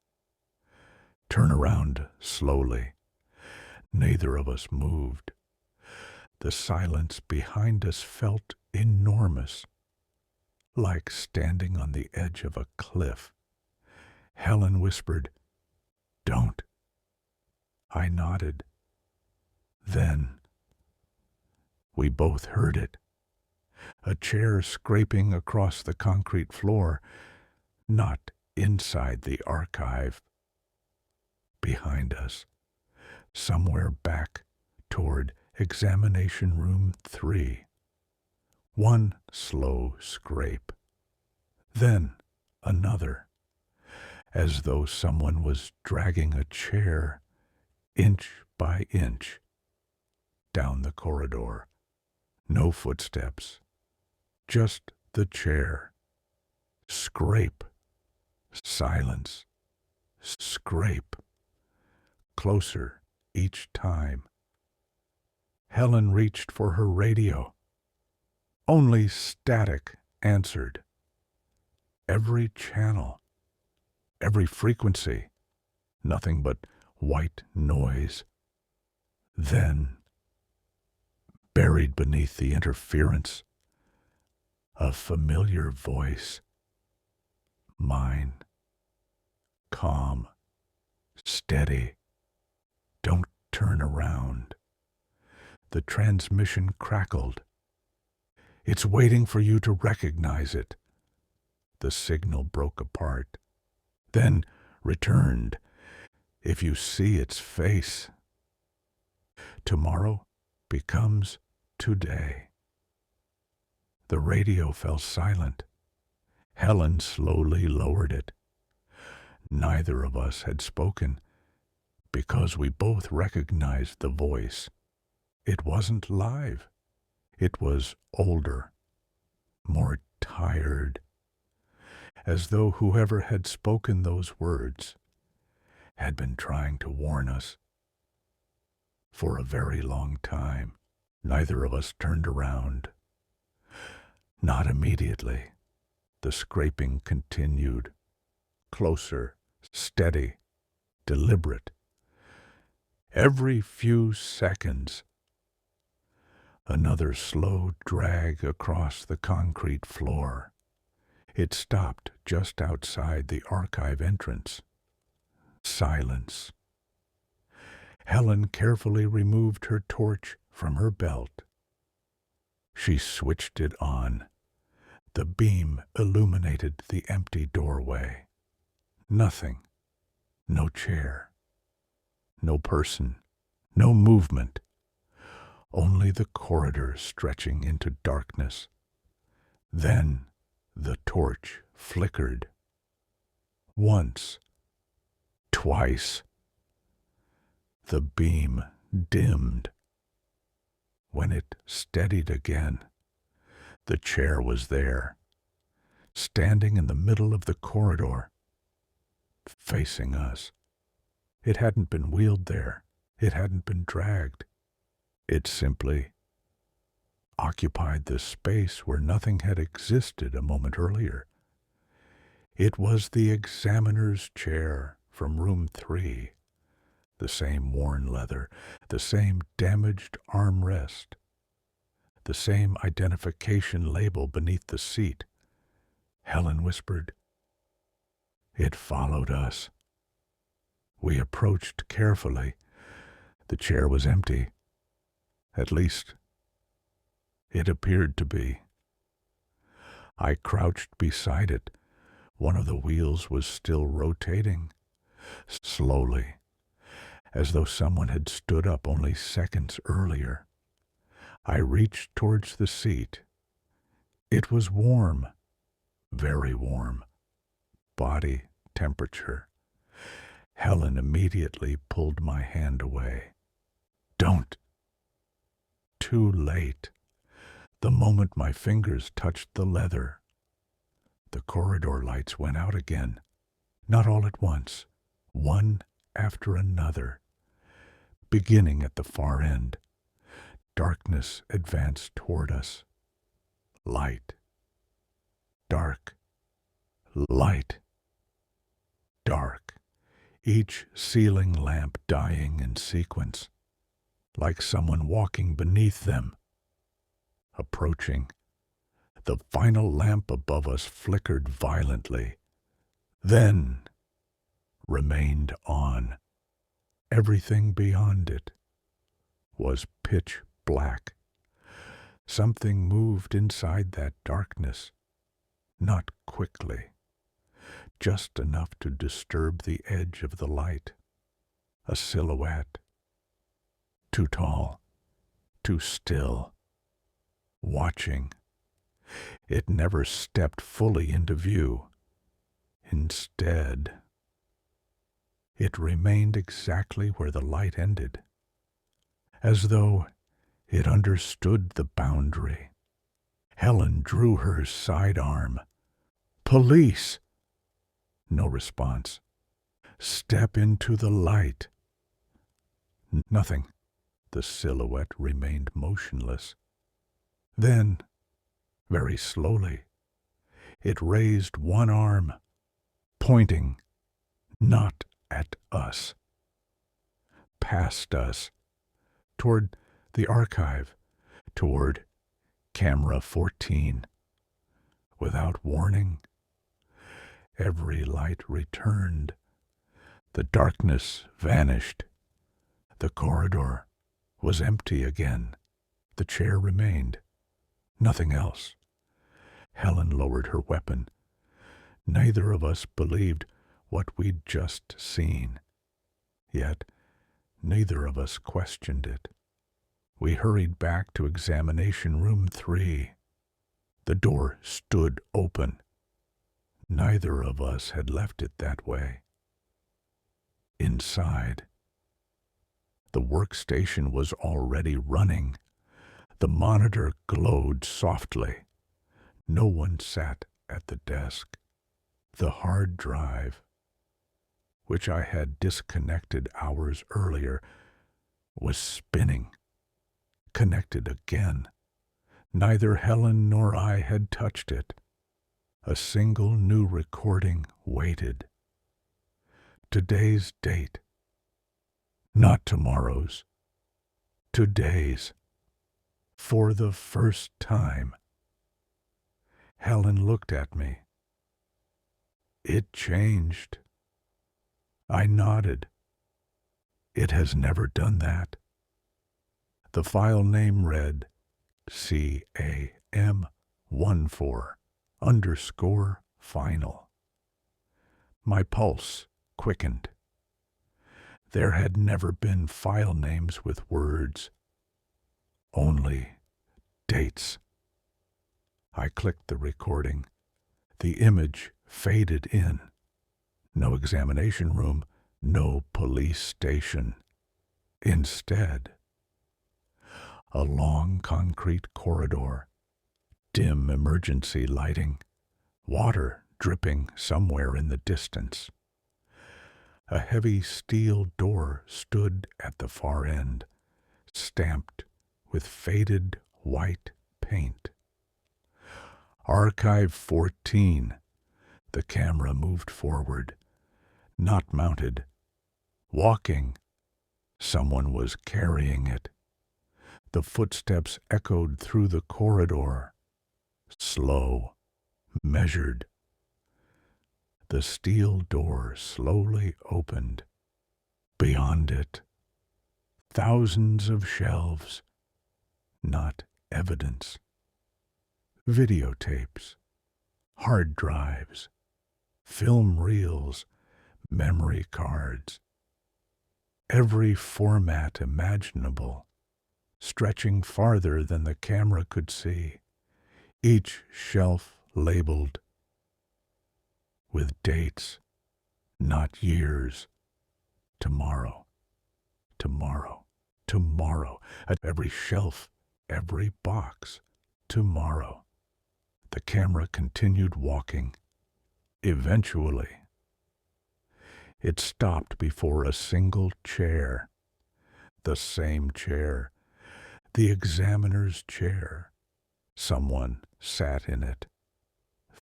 Turn around slowly. Neither of us moved. The silence behind us felt enormous, like standing on the edge of a cliff. Helen whispered, "Don't." I nodded. Then we both heard it. A chair scraping across the concrete floor, not inside the archive. Behind us, somewhere back toward examination room 3. One slow scrape. Then another, as though someone was dragging a chair, inch by inch, down the corridor. No footsteps, just the chair. Scrape. Silence. Scrape. Closer each time. Helen reached for her radio. Only static answered. Every channel, every frequency, nothing but white noise. Then, buried beneath the interference, a familiar voice. Mine. Calm. Steady. Don't turn around. The transmission crackled. It's waiting for you to recognize it. The signal broke apart, then returned. If you see its face, tomorrow becomes today. The radio fell silent. Helen slowly lowered it. Neither of us had spoken because we both recognized the voice. It wasn't live. It was older, more tired, as though whoever had spoken those words had been trying to warn us for a very long time. Neither of us turned around. Not immediately. The scraping continued, closer, steady, deliberate. Every few seconds, another slow drag across the concrete floor. It stopped just outside the archive entrance. Silence. Helen carefully removed her torch from her belt. She switched it on. The beam illuminated the empty doorway. Nothing. No chair. No person. No movement. Only the corridor stretching into darkness. Then the torch flickered. Once. Twice. The beam dimmed. When it steadied again, the chair was there, standing in the middle of the corridor, facing us. It hadn't been wheeled there. It hadn't been dragged. It simply occupied the space where nothing had existed a moment earlier. It was the examiner's chair from room 3, the same worn leather, the same damaged armrest, the same identification label beneath the seat. Helen whispered. It followed us. We approached carefully. The chair was empty. At least, it appeared to be. I crouched beside it. One of the wheels was still rotating, slowly, as though someone had stood up only seconds earlier. I reached towards the seat. It was warm, very warm, body temperature. Helen immediately pulled my hand away. Don't! Too late. The moment my fingers touched the leather, the corridor lights went out again. Not all at once, one after another. Beginning at the far end, darkness advanced toward us. Light. Dark. Light. Dark. Each ceiling lamp dying in sequence, like someone walking beneath them. Approaching. The final lamp above us flickered violently, then remained on. Everything beyond it was pitch black. Something moved inside that darkness, not quickly, just enough to disturb the edge of the light. A silhouette. Too tall, too still, watching. It never stepped fully into view. Instead, it remained exactly where the light ended, as though it understood the boundary. Helen drew her sidearm. Police! No response. Step into the light. Nothing. The silhouette remained motionless. Then, very slowly, it raised one arm, pointing, not at us, past us, toward the archive, toward camera 14. Without warning, every light returned. The darkness vanished. The corridor was empty again. The chair remained. Nothing else. Helen lowered her weapon. Neither of us believed what we'd just seen. Yet, neither of us questioned it. We hurried back to examination room 3. The door stood open. Neither of us had left it that way. Inside, the workstation was already running. The monitor glowed softly. No one sat at the desk. The hard drive, which I had disconnected hours earlier, was spinning. Connected again. Neither Helen nor I had touched it. A single new recording waited. Today's date. Not tomorrow's. Today's. For the first time. Helen looked at me. It changed. I nodded. It has never done that. The file name read CAM14_final. My pulse quickened. There had never been file names with words, only dates. I clicked the recording. The image faded in. No examination room, no police station. Instead, a long concrete corridor, dim emergency lighting, water dripping somewhere in the distance. A heavy steel door stood at the far end, stamped with faded white paint. Archive 14. The camera moved forward, not mounted. Walking. Someone was carrying it. The footsteps echoed through the corridor. Slow, measured. The steel door slowly opened. Beyond it, thousands of shelves, not evidence. Videotapes, hard drives, film reels, memory cards. Every format imaginable, stretching farther than the camera could see. Each shelf labeled with dates, not years. Tomorrow, tomorrow, tomorrow. At every shelf, every box. Tomorrow. The camera continued walking. Eventually, it stopped before a single chair. The same chair. The examiner's chair. Someone sat in it.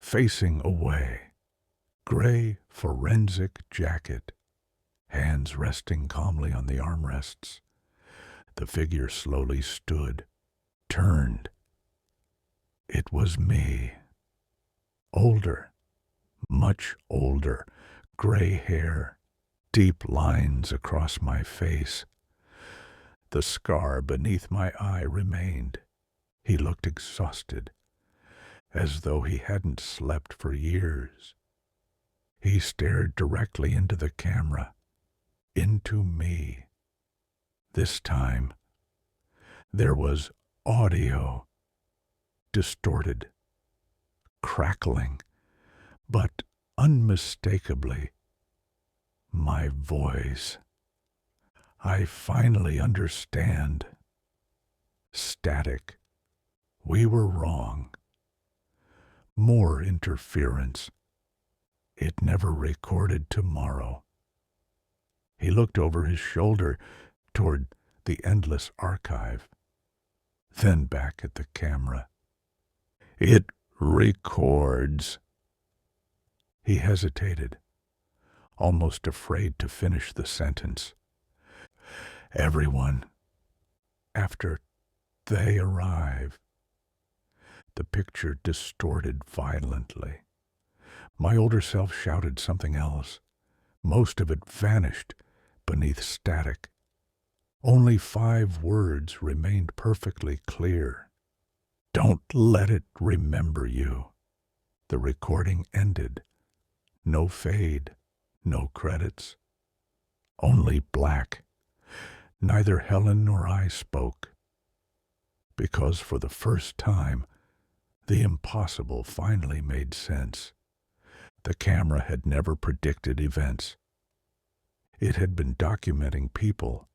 Facing away. Gray forensic jacket. Hands resting calmly on the armrests. The figure slowly stood, turned. It was me. Older, much older, gray hair, deep lines across my face. The scar beneath my eye remained. He looked exhausted, as though he hadn't slept for years. He stared directly into the camera, into me. This time, there was audio, distorted, crackling, but unmistakably, my voice. I finally understand. Static. We were wrong. More interference. It never recorded tomorrow. He looked over his shoulder toward the endless archive, then back at the camera. It records. He hesitated, almost afraid to finish the sentence. Everyone, after they arrive. The picture distorted violently. My older self shouted something else. Most of it vanished beneath static. Only 5 words remained perfectly clear. Don't let it remember you. The recording ended. No fade, no credits. Only black. Neither Helen nor I spoke. Because for the first time, the impossible finally made sense. The camera had never predicted events. It had been documenting people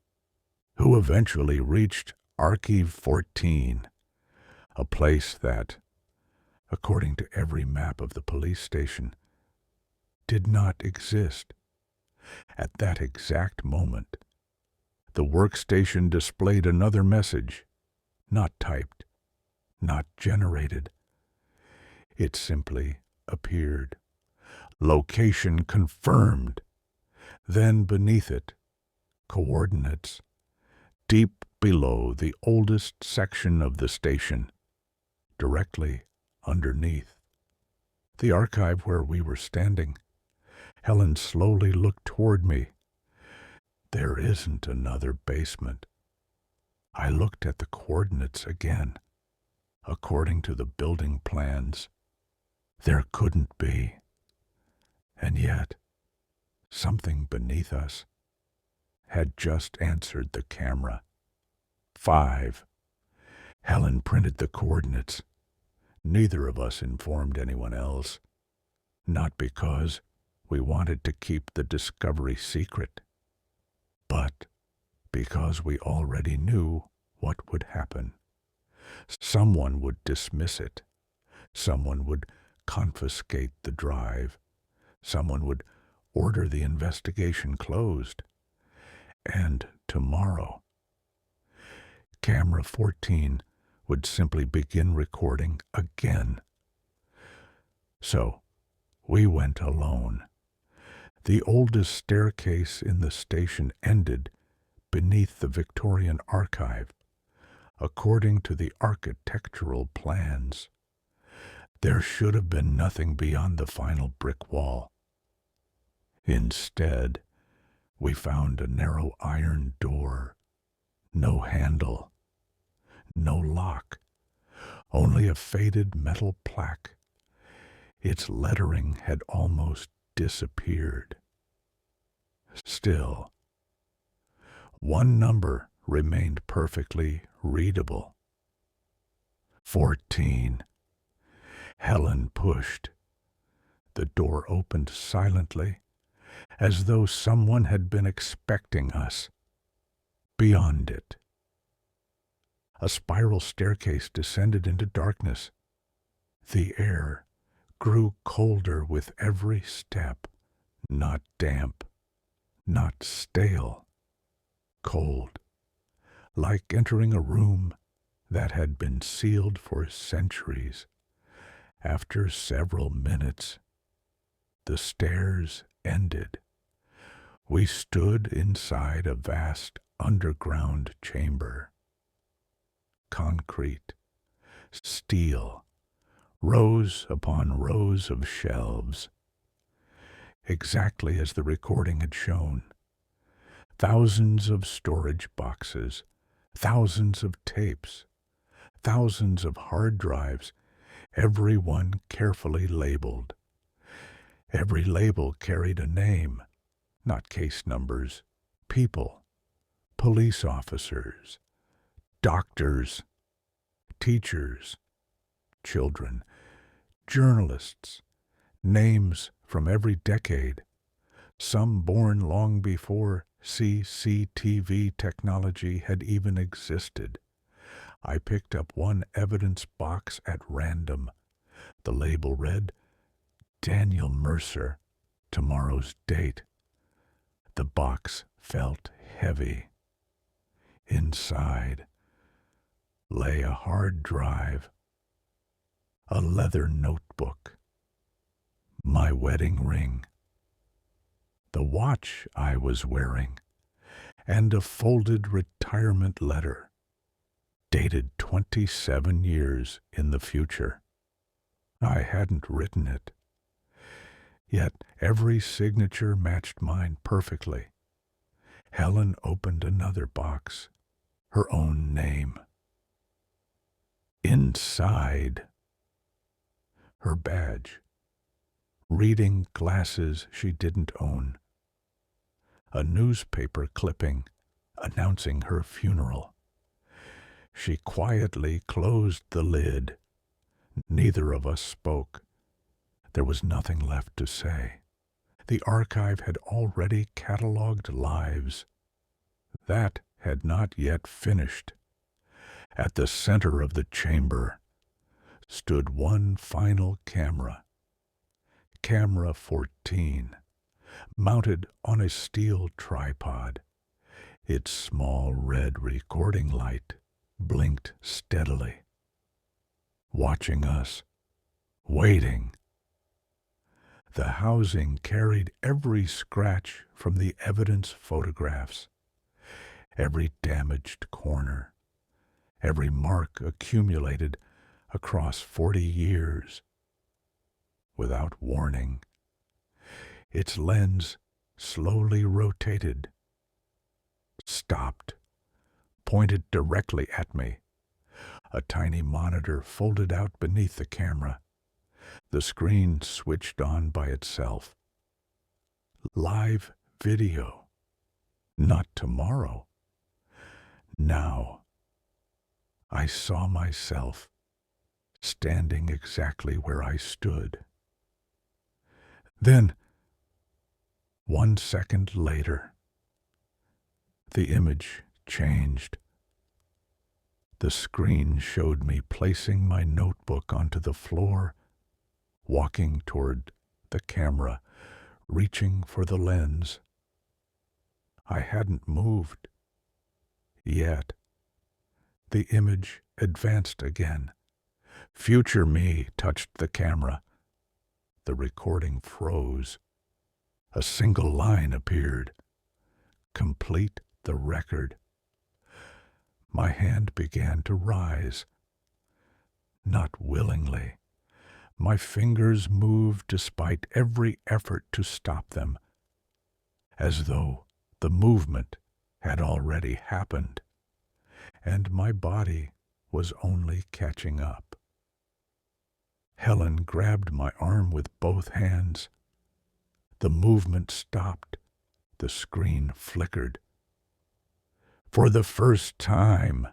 who eventually reached Archive 14, a place that, according to every map of the police station, did not exist. At that exact moment, the workstation displayed another message, not typed, not generated. It simply appeared. Location confirmed. Then beneath it, coordinates, deep below the oldest section of the station, directly underneath the archive where we were standing. Helen slowly looked toward me. There isn't another basement. I looked at the coordinates again. According to the building plans, there couldn't be. And yet, something beneath us had just answered the camera. 5. Helen printed the coordinates. Neither of us informed anyone else. Not because we wanted to keep the discovery secret, but because we already knew what would happen. Someone would dismiss it. Someone would confiscate the drive. Someone would order the investigation closed. And tomorrow, Camera 14 would simply begin recording again. So, we went alone. The oldest staircase in the station ended beneath the Victorian archive. According to the architectural plans, there should have been nothing beyond the final brick wall. Instead, we found a narrow iron door, no handle, no lock, only a faded metal plaque. Its lettering had almost disappeared. Still, one number remained perfectly readable. 14. Helen pushed. The door opened silently, as though someone had been expecting us. Beyond it, a spiral staircase descended into darkness. The air grew colder with every step, not damp, not stale, cold, like entering a room that had been sealed for centuries. After several minutes, the stairs ended. We stood inside a vast underground chamber. Concrete, steel, rows upon rows of shelves, exactly as the recording had shown. Thousands of storage boxes, thousands of tapes, thousands of hard drives, every one carefully labeled. Every label carried a name, not case numbers, people, police officers, doctors, teachers, children, journalists, names from every decade, some born long before CCTV technology had even existed. I picked up one evidence box at random. The label read, Daniel Mercer, tomorrow's date. The box felt heavy. Inside lay a hard drive, a leather notebook, my wedding ring, the watch I was wearing, and a folded retirement letter, dated 27 years in the future. I hadn't written it, yet every signature matched mine perfectly. Helen opened another box, her own name. Inside, her badge, reading glasses she didn't own, a newspaper clipping announcing her funeral. She quietly closed the lid. Neither of us spoke. There was nothing left to say. The archive had already catalogued lives. That had not yet finished. At the center of the chamber stood one final camera, Camera 14, mounted on a steel tripod. Its small red recording light blinked steadily, watching us, waiting. The housing carried every scratch from the evidence photographs, every damaged corner, every mark accumulated across 40 years. Without warning, its lens slowly rotated, stopped, pointed directly at me. A tiny monitor folded out beneath the camera. The screen switched on by itself. Live video. Not tomorrow. Now. I saw myself standing exactly where I stood. Then, 1 second later, the image changed. The screen showed me placing my notebook onto the floor, walking toward the camera, reaching for the lens. I hadn't moved. Yet, the image advanced again. Future me touched the camera. The recording froze. A single line appeared. Complete the record. My hand began to rise. Not willingly. My fingers moved despite every effort to stop them, as though the movement had already happened, and my body was only catching up. Helen grabbed my arm with both hands. The movement stopped. The screen flickered. For the first time,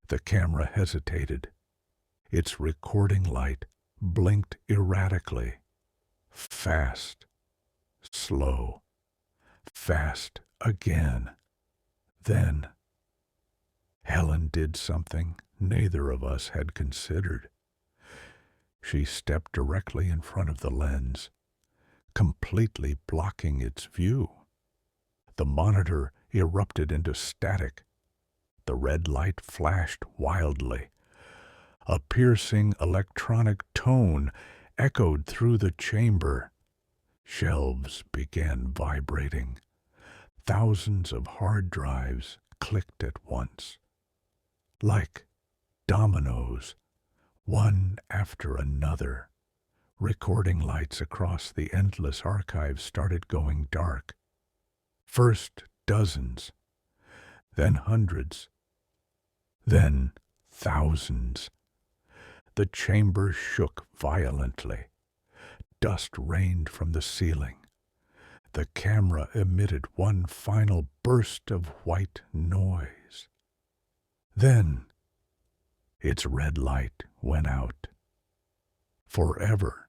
the camera hesitated. Its recording light blinked erratically. Fast, slow, fast again. Then, Helen did something neither of us had considered. She stepped directly in front of the lens, completely blocking its view. The monitor erupted into static. The red light flashed wildly. A piercing electronic tone echoed through the chamber. Shelves began vibrating. Thousands of hard drives clicked at once. Like dominoes, one after another, recording lights across the endless archive started going dark. First dozens, then hundreds, then thousands. The chamber shook violently. Dust rained from the ceiling. The camera emitted one final burst of white noise. Then, its red light went out. Forever.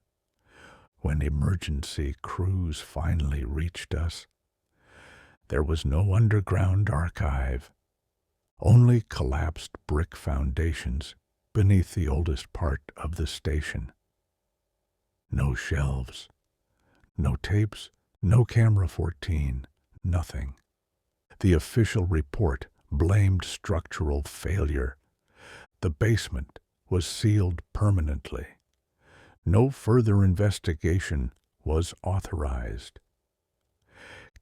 When emergency crews finally reached us, there was no underground archive, only collapsed brick foundations beneath the oldest part of the station. No shelves, no tapes, no Camera 14, nothing. The official report blamed structural failure. The basement was sealed permanently. No further investigation was authorized.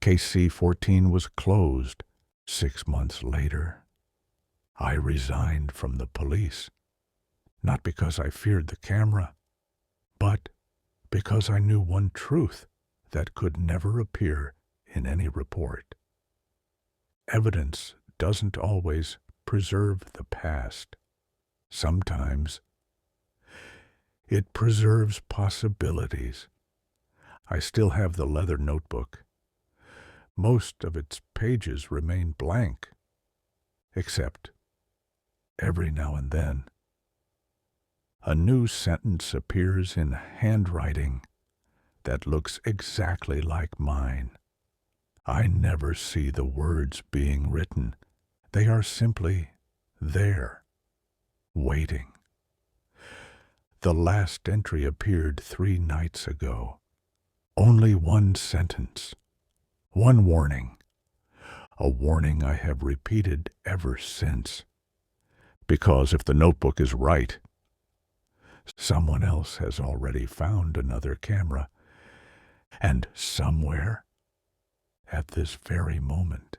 KC 14 was closed 6 months later. I resigned from the police, not because I feared the camera, but because I knew one truth that could never appear in any report. Evidence doesn't always preserve the past. Sometimes it preserves possibilities. I still have the leather notebook. Most of its pages remain blank, except every now and then a new sentence appears in handwriting that looks exactly like mine. I never see the words being written. They are simply there, waiting. The last entry appeared 3 nights ago. Only one sentence, one warning, a warning I have repeated ever since. Because if the notebook is right, someone else has already found another camera, and somewhere, at this very moment,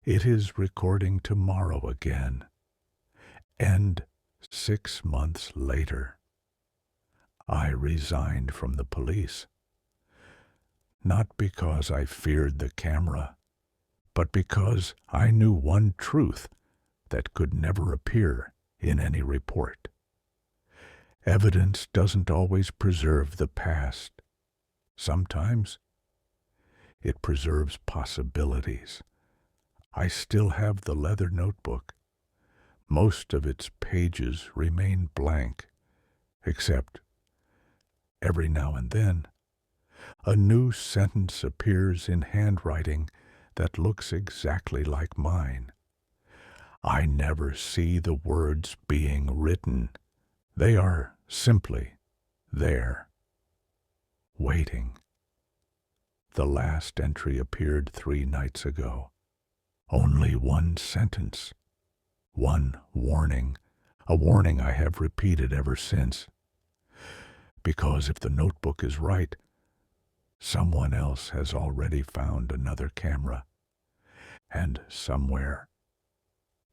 it is recording tomorrow again. And 6 months later, I resigned from the police. Not because I feared the camera, but because I knew one truth that could never appear in any report. Evidence doesn't always preserve the past. Sometimes it preserves possibilities. I still have the leather notebook. Most of its pages remain blank, except every now and then a new sentence appears in handwriting that looks exactly like mine. I never see the words being written. They are simply there, waiting. The last entry appeared 3 nights ago. Only one sentence, one warning, a warning I have repeated ever since. Because if the notebook is right, someone else has already found another camera, and somewhere,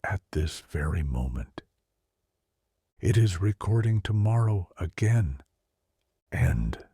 at this very moment, it is recording tomorrow again. End.